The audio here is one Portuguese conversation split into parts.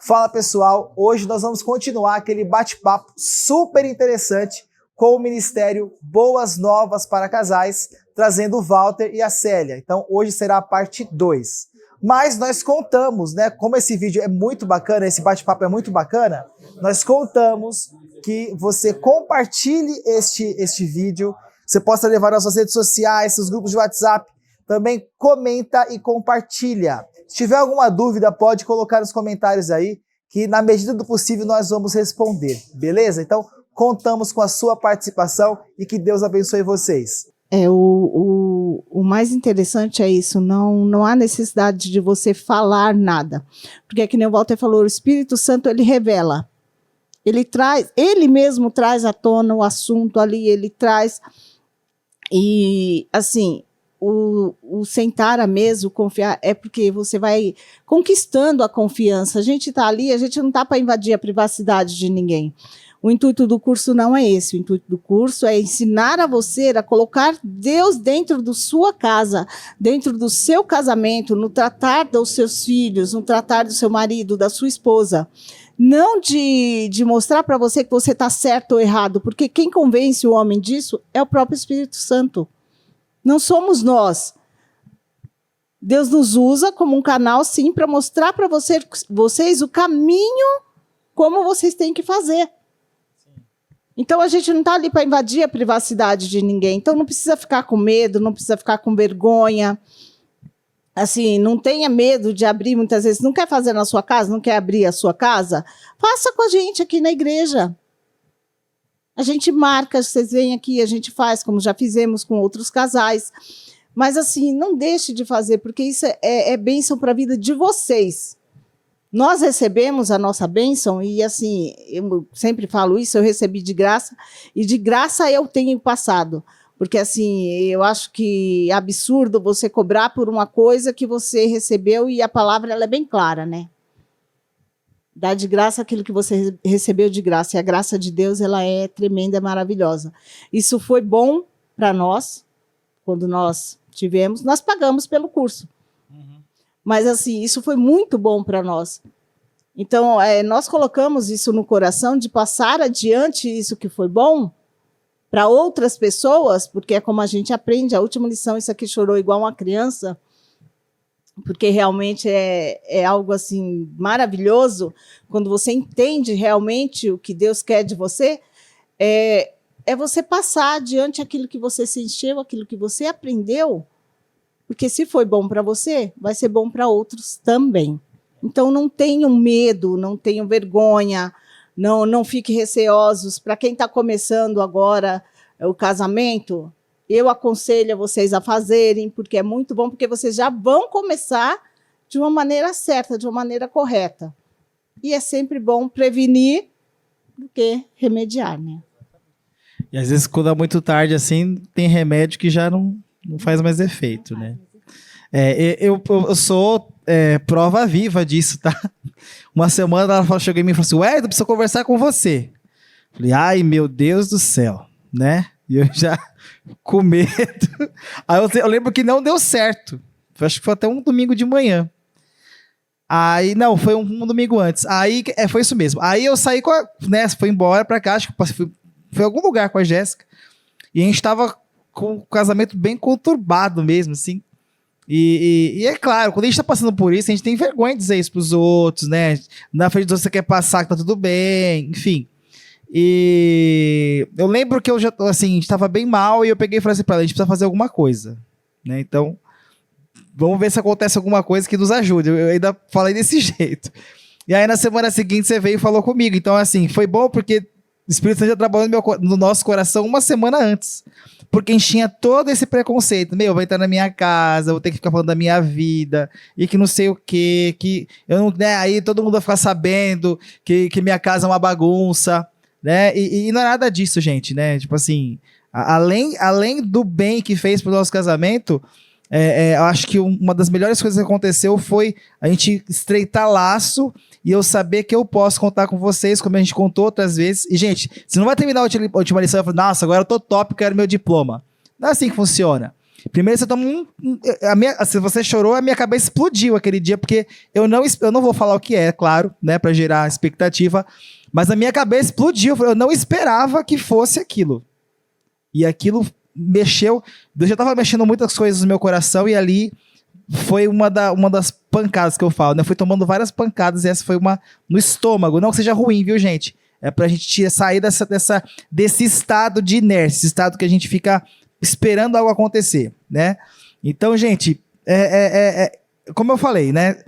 Fala pessoal, hoje nós vamos continuar aquele bate-papo super interessante com o Ministério Boas Novas para Casais, trazendo o Walter e a Célia. Então hoje será a parte 2. Mas nós contamos, né, como esse vídeo é muito bacana, esse bate-papo é muito bacana, nós contamos que você compartilhe este vídeo, você possa levar nas suas redes sociais, seus grupos de WhatsApp, também comenta e compartilha. Se tiver alguma dúvida, pode colocar nos comentários aí, que na medida do possível nós vamos responder, beleza? Então, contamos com a sua participação e que Deus abençoe vocês. O mais interessante é isso, não há necessidade de você falar nada, porque é que nem o Walter falou, o Espírito Santo, ele revela, ele mesmo traz à tona o assunto ali, ele traz, e assim, o sentar à mesa, o confiar, é porque você vai conquistando a confiança. A gente está ali, a gente não está para invadir a privacidade de ninguém. O intuito do curso não é esse. O intuito do curso é ensinar a você a colocar Deus dentro da sua casa, dentro do seu casamento, no tratar dos seus filhos, no tratar do seu marido, da sua esposa. Não de mostrar para você que você está certo ou errado, porque quem convence o homem disso é o próprio Espírito Santo. Não somos nós. Deus nos usa como um canal, sim, para mostrar para vocês o caminho como vocês têm que fazer. Então, a gente não está ali para invadir a privacidade de ninguém. Então, não precisa ficar com medo, não precisa ficar com vergonha. Assim, não tenha medo de abrir muitas vezes. Não quer fazer na sua casa, não quer abrir a sua casa? Faça com a gente aqui na igreja. A gente marca, vocês vêm aqui, a gente faz, como já fizemos com outros casais. Mas, assim, não deixe de fazer, porque isso é bênção para a vida de vocês. Nós recebemos a nossa bênção e, assim, eu sempre falo isso, eu recebi de graça, e de graça eu tenho passado. Porque, assim, eu acho que é absurdo você cobrar por uma coisa que você recebeu e a palavra ela é bem clara, né? Dá de graça aquilo que você recebeu de graça. E a graça de Deus, ela é tremenda, é maravilhosa. Isso foi bom para nós, quando nós tivemos. Nós pagamos pelo curso. Uhum. Mas, assim, isso foi muito bom para nós. Então, nós colocamos isso no coração de passar adiante isso que foi bom para outras pessoas, porque é como a gente aprende. A última lição, isso aqui chorou igual uma criança, porque realmente é algo assim maravilhoso, quando você entende realmente o que Deus quer de você, é você passar adiante aquilo que você se encheu, aquilo que você aprendeu, porque se foi bom para você, vai ser bom para outros também. Então não tenham medo, não tenham vergonha, não fiquem receosos. Para quem está começando agora o casamento, eu aconselho vocês a fazerem, porque é muito bom, porque vocês já vão começar de uma maneira certa, de uma maneira correta. E é sempre bom prevenir do que remediar, né? E às vezes, quando é muito tarde, assim, tem remédio que já não faz mais efeito, né? Eu sou prova viva disso, tá? Uma semana ela chegou em mim e falou assim, eu preciso conversar com você. Falei, ai, meu Deus do céu, né? E eu já com medo. Aí eu lembro que não deu certo. Acho que foi até um domingo de manhã. Aí, não, foi um domingo antes. Aí, foi isso mesmo. Aí eu saí né, fui embora pra cá, acho que fui em algum lugar com a Jéssica. E a gente tava com o casamento bem conturbado mesmo, assim. E é claro, quando a gente tá passando por isso, a gente tem vergonha de dizer isso pros outros, né? Na frente de você quer passar que tá tudo bem, enfim. E eu lembro que eu já, assim, estava bem mal e eu peguei e falei assim pra ela, a gente precisa fazer alguma coisa, né? Então, vamos ver se acontece alguma coisa que nos ajude. Eu ainda falei desse jeito. E aí, na semana seguinte, você veio e falou comigo. Então, assim, foi bom porque o Espírito Santo já trabalhou no nosso coração uma semana antes. Porque a gente tinha todo esse preconceito. Vai entrar na minha casa, vou ter que ficar falando da minha vida, e que não sei o quê, que eu não, né, aí todo mundo vai ficar sabendo que minha casa é uma bagunça, né? E não é nada disso, gente, né? Tipo assim, além do bem que fez pro nosso casamento, eu acho que uma das melhores coisas que aconteceu foi a gente estreitar laço e eu saber que eu posso contar com vocês, como a gente contou outras vezes. E, gente, você não vai terminar a última lição e falar, nossa, agora eu tô top, quero meu diploma. Não é assim que funciona. Primeiro você toma se você chorou, a minha cabeça explodiu aquele dia, porque eu não vou falar o que é, claro, né, para gerar expectativa, mas a minha cabeça explodiu, eu não esperava que fosse aquilo. E aquilo mexeu, Deus já estava mexendo muitas coisas no meu coração, e ali foi uma das pancadas que eu falo, né? Eu fui tomando várias pancadas, e essa foi uma no estômago. Não que seja ruim, viu, gente? É pra gente sair desse estado de inércia, esse estado que a gente fica esperando algo acontecer, né? Então, gente, como eu falei, né?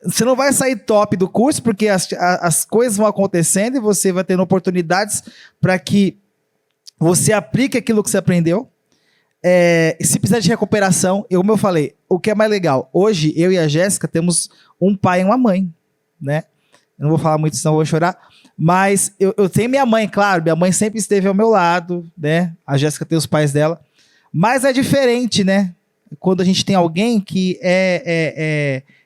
Você não vai sair top do curso, porque as coisas vão acontecendo e você vai tendo oportunidades para que você aplique aquilo que você aprendeu. Se precisar de recuperação, como eu falei, o que é mais legal? Hoje, eu e a Jéssica temos um pai e uma mãe, né? Eu não vou falar muito, senão eu vou chorar. Mas eu tenho minha mãe, claro. Minha mãe sempre esteve ao meu lado, né? A Jéssica tem os pais dela. Mas é diferente, né? Quando a gente tem alguém que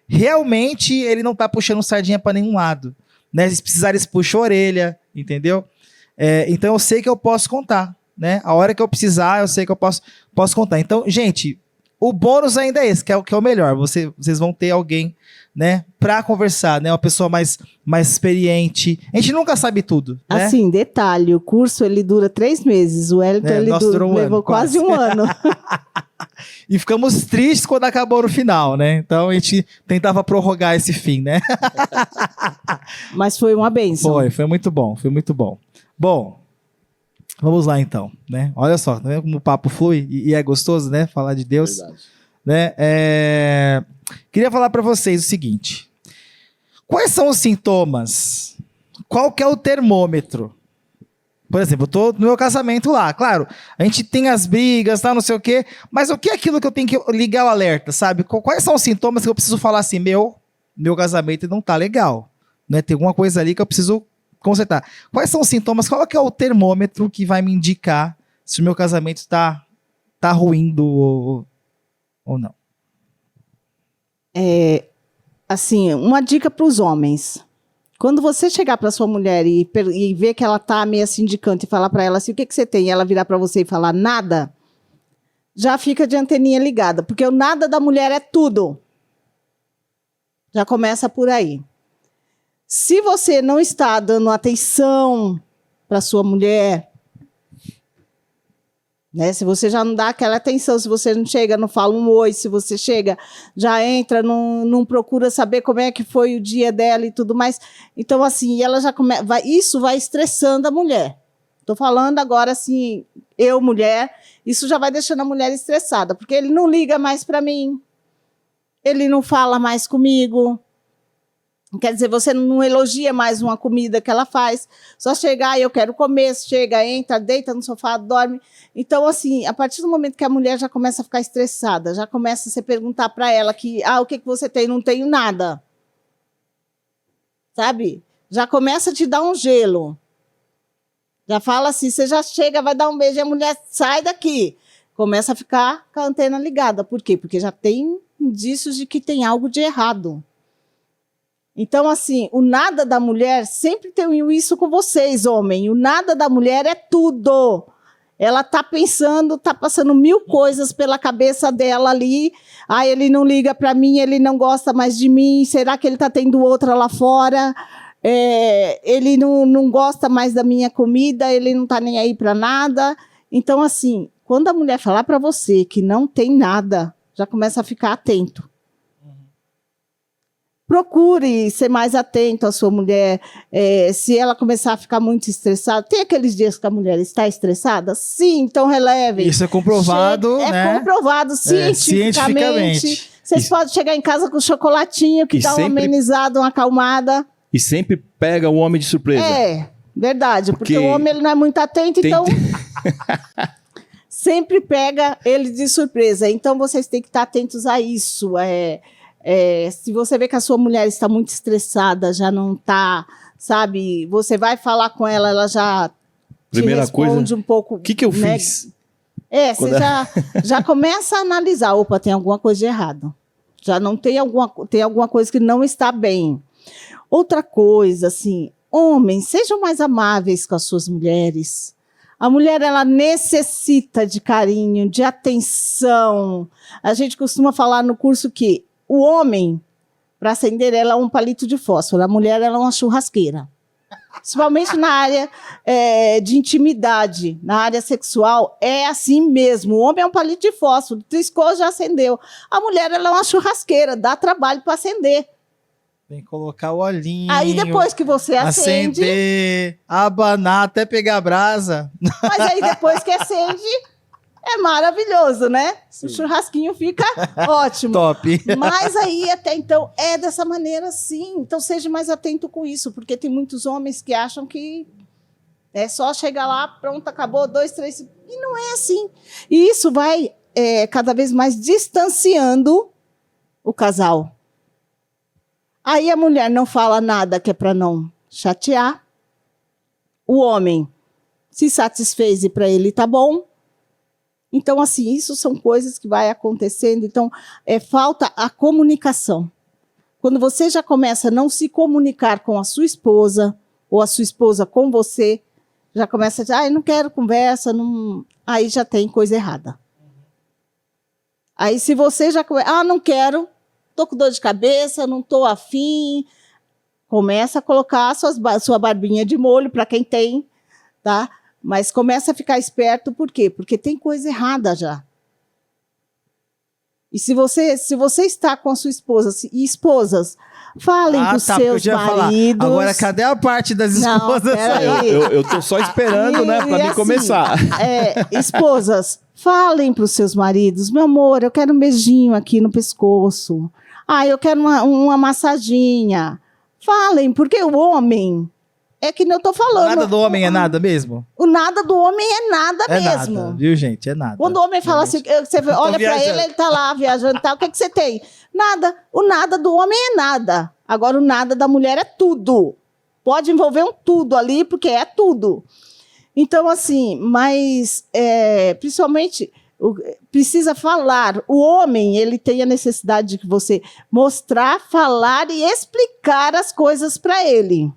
realmente ele não tá puxando sardinha para nenhum lado, né? Se precisar, eles puxam a orelha, entendeu? Então eu sei que eu posso contar, né? A hora que eu precisar, eu sei que eu posso contar. Então, gente, o bônus ainda é esse, que é o melhor. Vocês vão ter alguém, né, para conversar, né? Uma pessoa mais experiente. A gente nunca sabe tudo, né? Assim, detalhe, o curso ele dura 3 meses. O Wellington levou quase um ano. E ficamos tristes quando acabou no final, né? Então a gente tentava prorrogar esse fim, né? Mas foi uma bênção. Foi muito bom, foi muito bom. Bom, vamos lá então, né? Olha só, tá vendo como o papo flui e é gostoso, né? Falar de Deus. Verdade. Né? Queria falar para vocês o seguinte: quais são os sintomas? Qual que é o termômetro? Por exemplo, eu tô no meu casamento lá, claro, a gente tem as brigas, tá, não sei o quê, mas o que é aquilo que eu tenho que ligar o alerta, sabe? Quais são os sintomas que eu preciso falar assim, meu casamento não tá legal, né? Tem alguma coisa ali que eu preciso consertar. Quais são os sintomas? Qual que é o termômetro que vai me indicar se o meu casamento tá ruindo ou não? Assim, uma dica para os homens. Quando você chegar para sua mulher e ver que ela tá meio assim de canto e falar para ela assim, o que você tem? E ela virar para você e falar nada, já fica de anteninha ligada, porque o nada da mulher é tudo. Já começa por aí. Se você não está dando atenção para sua mulher, né? Se você já não dá aquela atenção, se você não chega, não fala um oi, se você chega, já entra, não procura saber como é que foi o dia dela e tudo mais. Então, assim, ela já isso vai estressando a mulher. Estou falando agora, assim, eu, mulher, isso já vai deixando a mulher estressada, porque ele não liga mais para mim, ele não fala mais comigo. Quer dizer, você não elogia mais uma comida que ela faz, só chegar, eu quero comer, chega, entra, deita no sofá, dorme. Então, assim, a partir do momento que a mulher já começa a ficar estressada, já começa a você perguntar para ela que, o que você tem? Não tenho nada. Sabe? Já começa a te dar um gelo. Já fala assim, você já chega, vai dar um beijo e a mulher sai daqui. Começa a ficar com a antena ligada. Por quê? Porque já tem indícios de que tem algo de errado. Então, assim, o nada da mulher, sempre tenho isso com vocês, homem. O nada da mulher é tudo. Ela tá pensando, tá passando 1000 coisas pela cabeça dela ali. Ele não liga para mim, ele não gosta mais de mim. Será que ele tá tendo outra lá fora? Ele não gosta mais da minha comida, ele não tá nem aí para nada. Então, assim, quando a mulher falar para você que não tem nada, já começa a ficar atento. Procure ser mais atento à sua mulher. Se ela começar a ficar muito estressada, tem aqueles dias que a mulher está estressada? Sim, então releve. Isso é comprovado, né? É comprovado cientificamente. Vocês podem chegar em casa com chocolatinho que dá uma amenizada, uma acalmada. E sempre pega o homem de surpresa. Verdade, porque o homem ele não é muito atento, então sempre pega ele de surpresa. Então vocês têm que estar atentos a isso. Se você vê que a sua mulher está muito estressada, já não está, sabe? Você vai falar com ela, ela já Primeira te responde coisa, um pouco. O que eu fiz? Você já começa a analisar. Opa, tem alguma coisa de errado. Já não tem alguma coisa que não está bem. Outra coisa, assim, homens, sejam mais amáveis com as suas mulheres. A mulher, ela necessita de carinho, de atenção. A gente costuma falar no curso que o homem, para acender, ela é um palito de fósforo. A mulher, ela é uma churrasqueira. Principalmente na área de intimidade, na área sexual, é assim mesmo. O homem é um palito de fósforo, triscou, já acendeu. A mulher, ela é uma churrasqueira, dá trabalho para acender. Tem que colocar o olhinho. Aí depois que você acende... Acender, abanar, até pegar a brasa. Mas aí depois que acende, é maravilhoso, né? Sim. O churrasquinho fica ótimo. Top. Mas aí, até então, é dessa maneira, sim. Então, seja mais atento com isso, porque tem muitos homens que acham que é só chegar lá, pronto, acabou, 2, 3... E não é assim. E isso vai cada vez mais distanciando o casal. Aí a mulher não fala nada que é para não chatear. O homem se satisfez e para ele tá bom. Então, assim, isso são coisas que vai acontecendo. Então, falta a comunicação. Quando você já começa a não se comunicar com a sua esposa, ou a sua esposa com você, já começa a dizer, eu não quero conversa, não... Aí já tem coisa errada. Aí, se você já... não quero, estou com dor de cabeça, não estou afim, começa a colocar a sua barbinha de molho, para quem tem, tá? Mas começa a ficar esperto, por quê? Porque tem coisa errada já. E se você está com a sua esposa, e esposas, falem com os seus maridos. Agora, cadê a parte das esposas? Eu tô só esperando, né, para me começar. Esposas, falem para os seus maridos, meu amor, eu quero um beijinho aqui no pescoço. Eu quero uma massaginha. Falem, porque o homem... É que nem eu tô falando. Nada do homem é nada mesmo? O nada do homem é nada é mesmo. Nada, viu, gente? É nada. Quando o homem fala assim, você olha pra ele tá lá viajando e tal, o que você tem? Nada. O nada do homem é nada. Agora, o nada da mulher é tudo. Pode envolver um tudo ali, porque é tudo. Então, assim, mas principalmente precisa falar. O homem, ele tem a necessidade de você mostrar, falar e explicar as coisas para ele.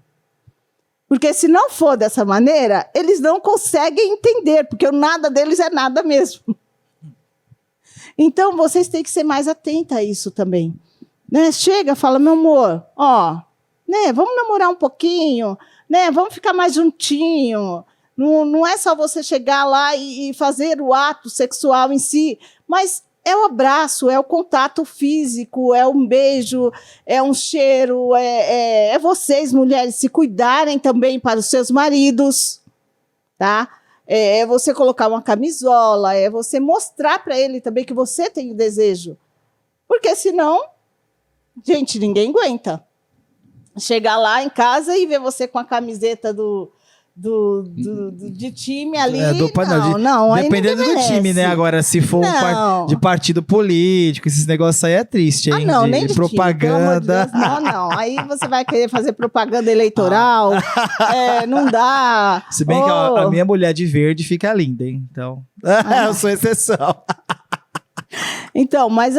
Porque se não for dessa maneira, eles não conseguem entender, porque o nada deles é nada mesmo. Então, vocês têm que ser mais atentos a isso também. Né? Chega, fala, meu amor, vamos namorar um pouquinho, né? Vamos ficar mais juntinho. Não é só você chegar lá e fazer o ato sexual em si, mas é o abraço, é o contato físico, é um beijo, é um cheiro, é vocês, mulheres, se cuidarem também para os seus maridos, tá? É você colocar uma camisola, é você mostrar para ele também que você tem o desejo. Porque senão, gente, ninguém aguenta. Chegar lá em casa e ver você com a camiseta de time ali, não. Dependendo do time, né? Agora, se for de partido político, esses negócios aí é triste, hein? Não, nem de propaganda. Time, não. Aí você vai querer fazer propaganda eleitoral, não dá. Se bem que a minha mulher de verde fica linda, hein? Então, eu sou exceção. Então, mas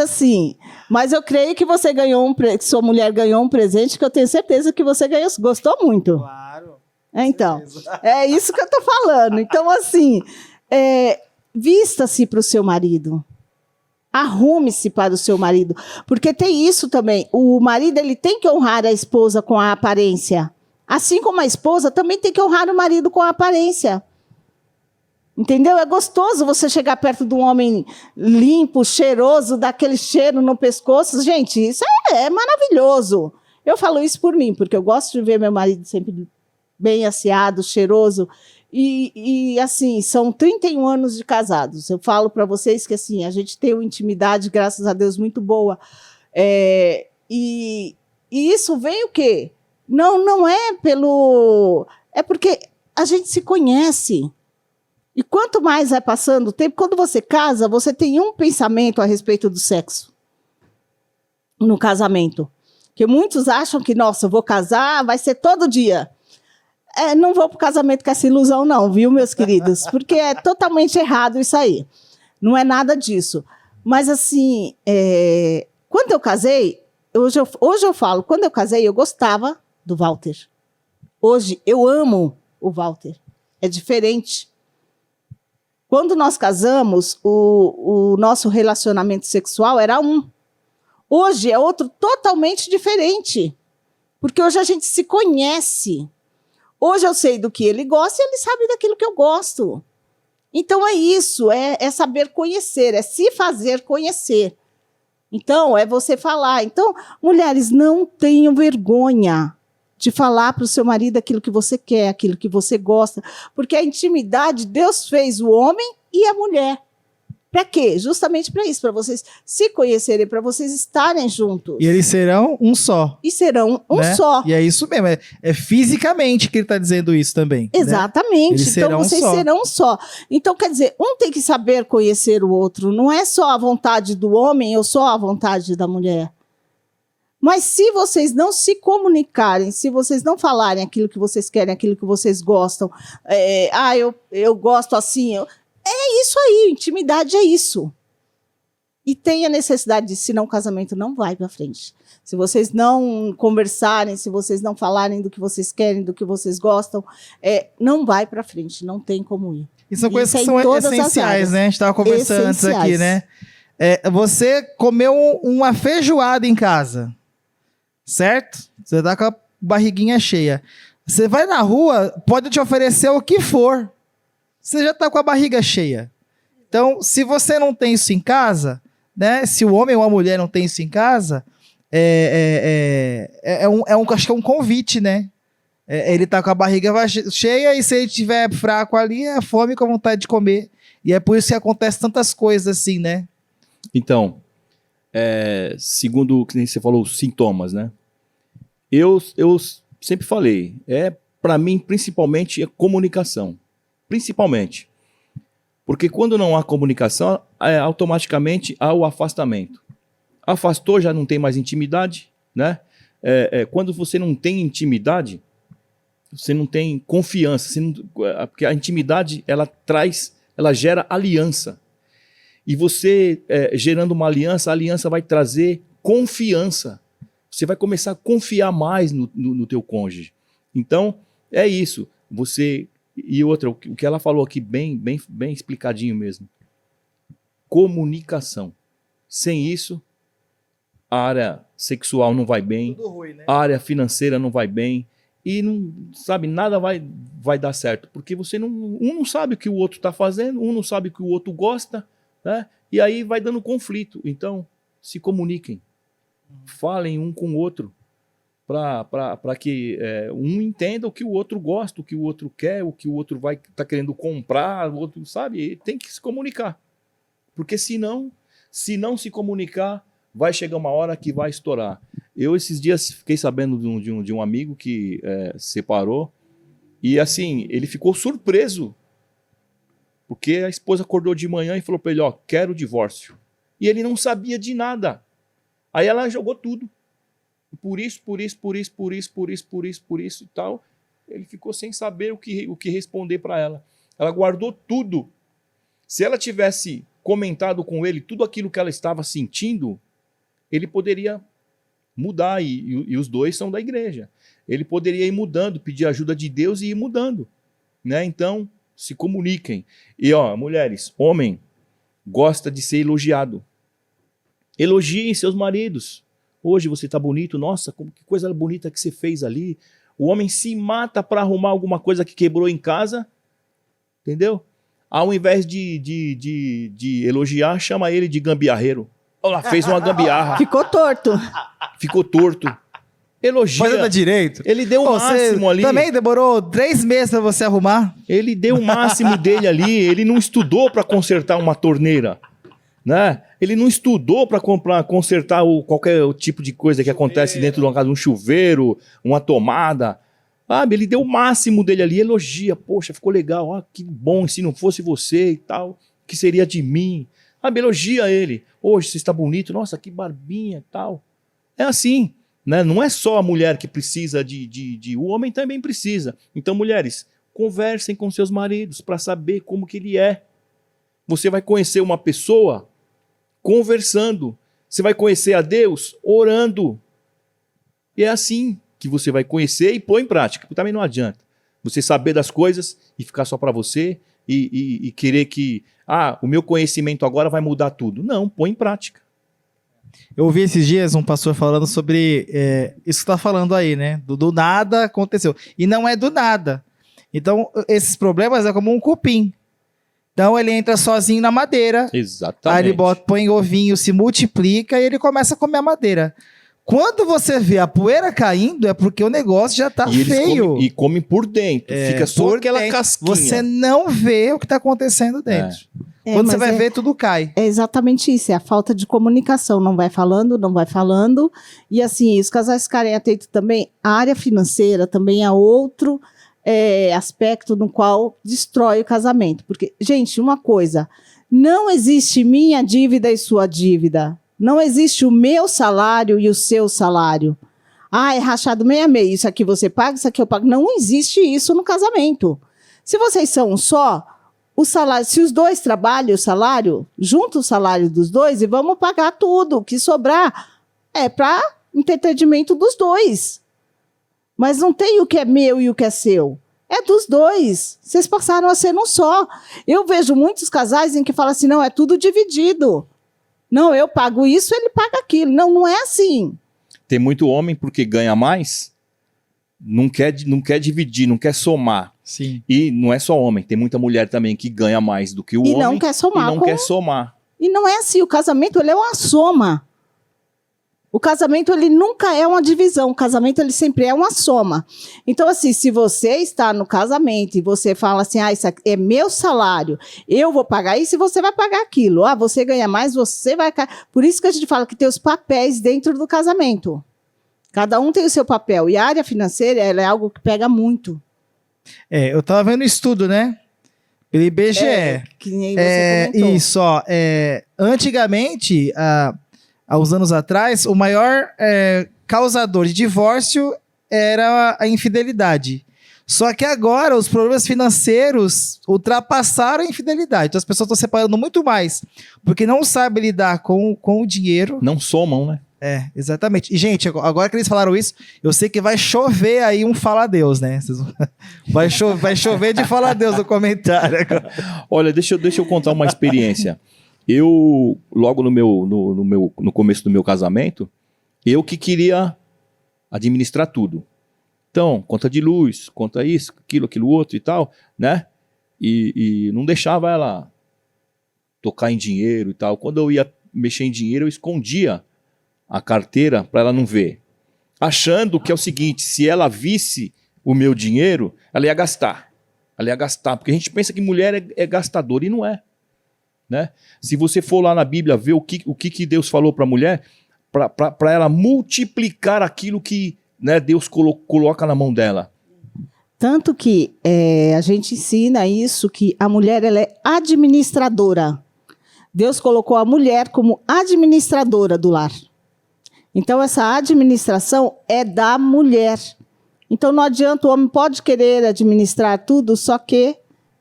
eu creio que você que sua mulher ganhou um presente que eu tenho certeza que você gostou muito. Claro. Então, é isso que eu tô falando. Então, assim, vista-se para o seu marido. Arrume-se para o seu marido. Porque tem isso também. O marido, ele tem que honrar a esposa com a aparência. Assim como a esposa também tem que honrar o marido com a aparência. Entendeu? É gostoso você chegar perto de um homem limpo, cheiroso, daquele cheiro no pescoço. Gente, isso é maravilhoso. Eu falo isso por mim, porque eu gosto de ver meu marido sempre bem asseado, cheiroso. E assim, são 31 anos de casados. Eu falo para vocês que assim, a gente tem uma intimidade, graças a Deus, muito boa. E isso vem o quê? Não é pelo... É porque a gente se conhece. E quanto mais vai passando o tempo, quando você casa, você tem um pensamento a respeito do sexo no casamento. Porque muitos acham que, nossa, eu vou casar, vai ser todo dia. Não vou para o casamento com essa ilusão, não, viu, meus queridos? Porque é totalmente errado isso aí. Não é nada disso. Mas, assim, quando eu casei, hoje eu falo, quando eu casei, eu gostava do Walter. Hoje, eu amo o Walter. É diferente. Quando nós casamos, o nosso relacionamento sexual era um. Hoje é outro totalmente diferente. Porque hoje a gente se conhece. Hoje eu sei do que ele gosta e ele sabe daquilo que eu gosto. Então é isso, é saber conhecer, é se fazer conhecer. Então, é você falar. Então, mulheres, não tenham vergonha de falar para o seu marido aquilo que você quer, aquilo que você gosta. Porque a intimidade, Deus fez o homem e a mulher. Para quê? Justamente para isso, para vocês se conhecerem, para vocês estarem juntos. E eles serão um só. E serão um né? só. E é isso mesmo, é fisicamente que ele está dizendo isso também. Né? Exatamente. Eles então, serão vocês só. serão só. Então, quer dizer, um tem que saber conhecer o outro. Não é só a vontade do homem ou só a vontade da mulher. Mas se vocês não se comunicarem, se vocês não falarem aquilo que vocês querem, aquilo que vocês gostam, eu gosto assim, é isso aí, intimidade é isso. E tem a necessidade de, senão o casamento não vai para frente. Se vocês não conversarem, se vocês não falarem do que vocês querem, do que vocês gostam, não vai para frente, não tem como ir. E são coisas Isso que é em são todas as essenciais, áreas. né? A gente estava conversando antes aqui, Essenciais. né? Você comeu uma feijoada em casa, certo? Você tá com a barriguinha cheia. Você vai na rua, pode te oferecer o que for. Você já tá com a barriga cheia. Então, se você não tem isso em casa, né? Se o homem ou a mulher não tem isso em casa, acho que é um convite, né? Ele tá com a barriga cheia e se ele tiver fraco ali, é fome com a vontade de comer. E é por isso que acontece tantas coisas assim, né? Então, segundo o que você falou, os sintomas, né? Eu sempre falei, para mim, principalmente, é comunicação. Principalmente. Porque quando não há comunicação, automaticamente há o afastamento. Afastou, já não tem mais intimidade, né? Quando você não tem intimidade, você não tem confiança. Porque a intimidade, ela gera aliança. E você, gerando uma aliança, a aliança vai trazer confiança. Você vai começar a confiar mais no teu cônjuge. Então, é isso. E outra, o que ela falou aqui, bem explicadinho mesmo. Comunicação. Sem isso, a área sexual não vai bem, Tudo ruim, né? a área financeira não vai bem, e não, sabe, nada vai dar certo. Porque um não sabe o que o outro está fazendo, um não sabe o que o outro gosta, né? E aí vai dando conflito. Então, se comuniquem. Falem um com o outro. Para que um entenda o que o outro gosta, o que o outro quer, o que o outro vai tá querendo comprar, o outro, sabe? Tem que se comunicar. Porque se não se comunicar, vai chegar uma hora que vai estourar. Eu, esses dias, fiquei sabendo de um amigo que separou, e assim, ele ficou surpreso, porque a esposa acordou de manhã e falou para ele, quero o divórcio. E ele não sabia de nada. Aí ela jogou tudo. Por isso e tal. Ele ficou sem saber o que responder para ela. Ela guardou tudo. Se ela tivesse comentado com ele tudo aquilo que ela estava sentindo, ele poderia mudar, e os dois são da igreja. Ele poderia ir mudando, pedir ajuda de Deus e ir mudando. Né? Então, se comuniquem. E, mulheres, homem gosta de ser elogiado. Elogiem seus maridos. Hoje você está bonito, nossa, que coisa bonita que você fez ali. O homem se mata para arrumar alguma coisa que quebrou em casa, entendeu? Ao invés de elogiar, chama ele de gambiarreiro. Olha lá, fez uma gambiarra. Ficou torto. Ficou torto. Elogia. Mas anda direito. Ele deu o máximo ali. Também demorou 3 meses para você arrumar. Ele deu o máximo dele ali. Ele não estudou para consertar uma torneira. Né? Ele não estudou para consertar qualquer tipo de coisa que acontece dentro de uma casa, um chuveiro, uma tomada. Sabe? Ele deu o máximo dele ali, elogia. Poxa, ficou legal. Que bom, se não fosse você e tal, o que seria de mim? Sabe? Elogia ele. Hoje você está bonito. Nossa, que barbinha e tal. É assim. Né? Não é só a mulher que precisa o homem também precisa. Então, mulheres, conversem com seus maridos para saber como que ele é. Você vai conhecer uma pessoa conversando. Você vai conhecer a Deus orando. E é assim que você vai conhecer e pôr em prática. Porque também não adianta você saber das coisas e ficar só para você e querer que o meu conhecimento agora vai mudar tudo. Não, põe em prática. Eu ouvi esses dias um pastor falando sobre isso que tá falando aí, né? Do nada aconteceu. E não é do nada. Então, esses problemas é como um cupim. Então, ele entra sozinho na madeira. Exatamente. Aí ele põe ovinho, se multiplica e ele começa a comer a madeira. Quando você vê a poeira caindo, é porque o negócio já tá feio. E come por dentro. Fica só aquela casquinha. Você não vê o que tá acontecendo dentro. Quando você vai ver, tudo cai. É exatamente isso, é a falta de comunicação. Não vai falando, não vai falando. E assim, os casais ficarem atentos também. A área financeira também é outro aspecto no qual destrói o casamento. Porque, gente, uma coisa, não existe minha dívida e sua dívida. Não existe o meu salário e o seu salário. É rachado meio a meio. Isso aqui você paga, isso aqui eu pago. Não existe isso no casamento. Se vocês são um só, o salário, se os dois trabalham o salário, junta o salário dos dois e vamos pagar tudo. O que sobrar é para entretenimento dos dois. Mas não tem o que é meu e o que é seu. É dos dois. Vocês passaram a ser um só. Eu vejo muitos casais em que falam assim, não, é tudo dividido. Não, eu pago isso, ele paga aquilo. Não, não é assim. Tem muito homem porque ganha mais, não quer dividir, não quer somar. Sim. E não é só homem, tem muita mulher também que ganha mais do que o homem. Não quer somar. E não quer somar. E não é assim, o casamento ele é uma soma. O casamento ele nunca é uma divisão, o casamento ele sempre é uma soma. Então assim, se você está no casamento e você fala assim, isso aqui é meu salário, eu vou pagar isso e você vai pagar aquilo. Você ganha mais, você vai... Por isso que a gente fala que tem os papéis dentro do casamento. Cada um tem o seu papel. E a área financeira ela é algo que pega muito. Eu tava vendo um estudo, né? Pelo IBGE. Que nem você comentou. Isso, antigamente, há uns anos atrás, o maior causador de divórcio era a infidelidade. Só que agora os problemas financeiros ultrapassaram a infidelidade. Então as pessoas estão separando muito mais, porque não sabem lidar com o dinheiro. Não somam, né? Exatamente. E, gente, agora que eles falaram isso, eu sei que vai chover aí um Fala Deus, né? Vai chover de Fala Deus no comentário agora. Olha, deixa eu contar uma experiência. Eu, logo no começo do meu casamento, eu que queria administrar tudo. Então, conta de luz, conta isso, aquilo outro e tal, né? E não deixava ela tocar em dinheiro e tal. Quando eu ia mexer em dinheiro, eu escondia a carteira para ela não ver. Achando que é o seguinte, se ela visse o meu dinheiro, ela ia gastar. Ela ia gastar, porque a gente pensa que mulher é gastadora e não é. Né? Se você for lá na Bíblia ver o que Deus falou para a mulher, para ela multiplicar aquilo que, né, Deus coloca na mão dela. Tanto que a gente ensina isso, que a mulher ela é administradora. Deus colocou a mulher como administradora do lar. Então, essa administração é da mulher. Então, não adianta, o homem pode querer administrar tudo, só que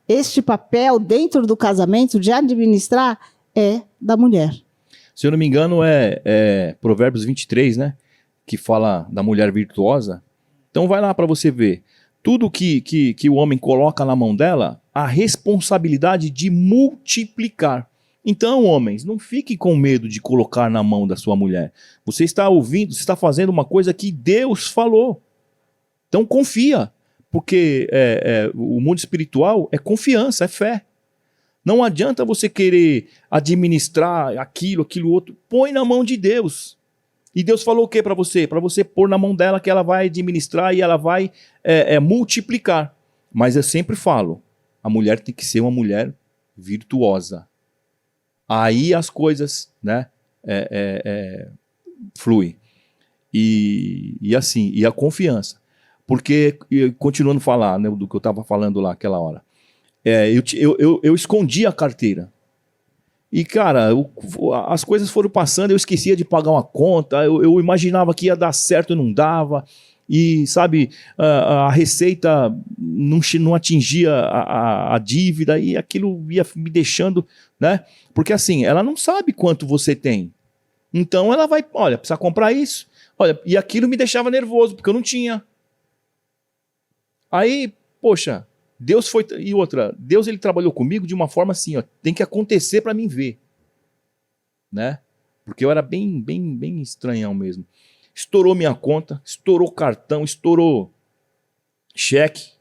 este papel dentro do casamento de administrar é da mulher. Se eu não me engano, é Provérbios 23, né? Que fala da mulher virtuosa. Então vai lá para você ver. Tudo que o homem coloca na mão dela, a responsabilidade de multiplicar. Então, homens, não fique com medo de colocar na mão da sua mulher. Você está ouvindo, você está fazendo uma coisa que Deus falou. Então confia. Porque o mundo espiritual é confiança, é fé. Não adianta você querer administrar aquilo outro. Põe na mão de Deus. E Deus falou o que para você? Para você pôr na mão dela que ela vai administrar e ela vai multiplicar. Mas eu sempre falo, a mulher tem que ser uma mulher virtuosa. Aí as coisas, né, fluem. E assim, e a confiança. Porque, continuando a falar, né, do que eu estava falando lá aquela hora, eu escondi a carteira. E, cara, as coisas foram passando, eu esquecia de pagar uma conta, eu imaginava que ia dar certo e não dava. E, sabe, a receita não atingia a dívida e aquilo ia me deixando, né? Porque, assim, ela não sabe quanto você tem. Então, ela vai, olha, precisa comprar isso. Olha, e aquilo me deixava nervoso, porque eu não tinha. Aí, poxa, E outra, Deus ele trabalhou comigo de uma forma assim, ó, tem que acontecer para mim ver, né? Porque eu era bem estranhão mesmo. Estourou minha conta, estourou cartão, cheque,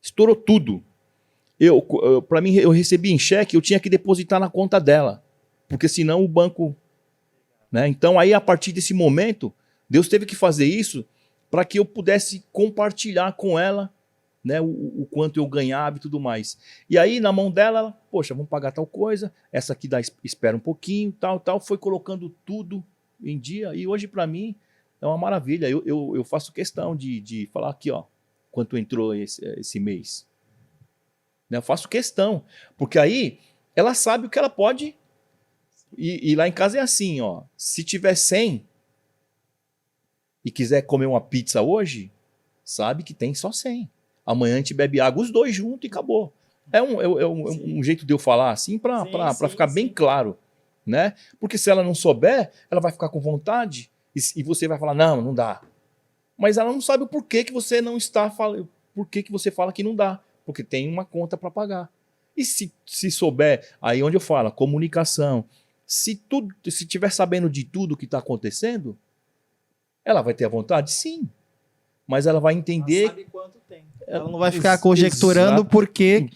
estourou tudo. Para mim, eu recebi em cheque, eu tinha que depositar na conta dela, porque senão o banco, né? Então aí a partir desse momento, Deus teve que fazer isso para que eu pudesse compartilhar com ela, né, o quanto eu ganhava e tudo mais. E aí na mão dela, ela, poxa, vamos pagar tal coisa, essa aqui espera um pouquinho, tal, foi colocando tudo em dia, e hoje para mim é uma maravilha. Eu faço questão de falar aqui, ó, quanto entrou esse mês. Né, eu faço questão, porque aí ela sabe o que ela pode, e lá em casa é assim, ó, se tiver 100 e quiser comer uma pizza hoje, sabe que tem só 100. Amanhã a gente bebe água, os dois juntos e acabou. É um jeito de eu falar assim para ficar bem claro, né? Porque se ela não souber, ela vai ficar com vontade e você vai falar, não dá. Mas ela não sabe o porquê que você não está falando, por que você fala que não dá, porque tem uma conta para pagar. E se souber, aí onde eu falo, comunicação, se tiver sabendo de tudo que está acontecendo, ela vai ter a vontade? Sim. Mas ela vai entender... Ela sabe quanto tem. Ela não vai ficar conjecturando por que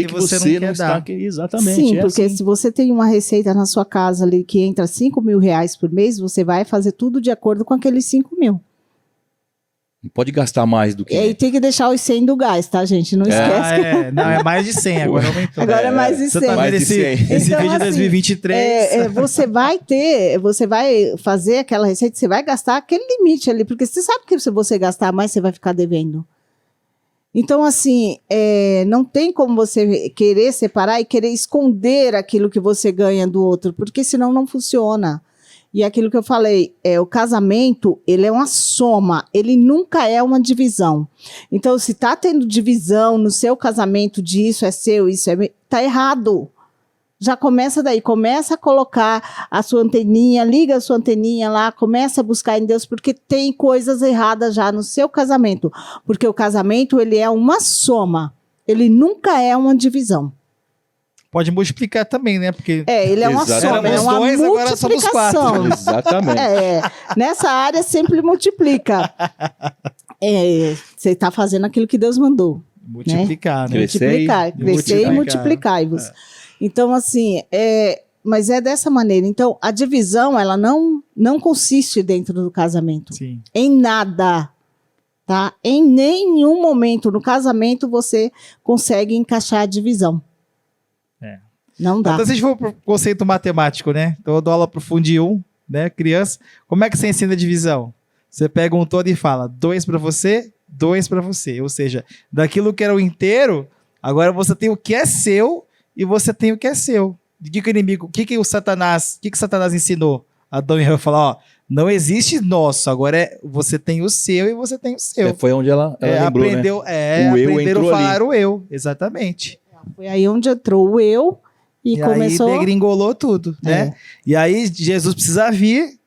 você não está aqui. Exatamente. Sim, porque assim. se você tem uma receita na sua casa ali que entra 5 mil reais por mês, você vai fazer tudo de acordo com aqueles 5 mil. Não pode gastar mais do que... E aí tem que deixar os 100 do gás, tá, gente? Não esquece. Não, é mais de 100, agora aumentou. Agora é mais de 100. Você tá vendo esse Então, vídeo de assim, 2023? você vai fazer aquela receita, você vai gastar aquele limite ali, porque você sabe que se você gastar mais, você vai ficar devendo. Então, assim, não tem como você querer separar e querer esconder aquilo que você ganha do outro, porque senão não funciona. E aquilo que eu falei, o casamento, ele é uma soma, ele nunca é uma divisão. Então, se está tendo divisão no seu casamento de isso é seu, isso é meu, está errado. Já começa daí, começa a colocar a sua anteninha, liga a sua anteninha lá, começa a buscar em Deus, porque tem coisas erradas já no seu casamento. Porque o casamento, ele é uma soma, ele nunca é uma divisão. Pode multiplicar também, né? Porque ele é uma soma, é uma dois, agora somos 4. Exatamente. Nessa área sempre multiplica. Você está fazendo aquilo que Deus mandou. Multiplicar, né? Crescer e multiplicar-vos. Então, assim, mas é dessa maneira. Então, a divisão, ela não consiste dentro do casamento. Sim. Em nada. Tá? Em nenhum momento no casamento você consegue encaixar a divisão. Não dá. Então, se a gente for pro conceito matemático, né? Então, eu dou aula pro Fundi 1, né? Criança. Como é que você ensina a divisão? Você pega um todo e fala 2 para você, 2 para você. Ou seja, daquilo que era o inteiro, agora você tem o que é seu e você tem o que é seu. O que o inimigo, o que o Satanás ensinou? Adão e Eva falaram, ó, não existe nosso, agora você tem o seu e você tem o seu. Foi onde ela lembrou, aprendeu, né? Aprenderam a falar o eu, exatamente. Foi aí onde entrou o eu e começou... aí degringolou tudo, né? E aí Jesus precisa vir,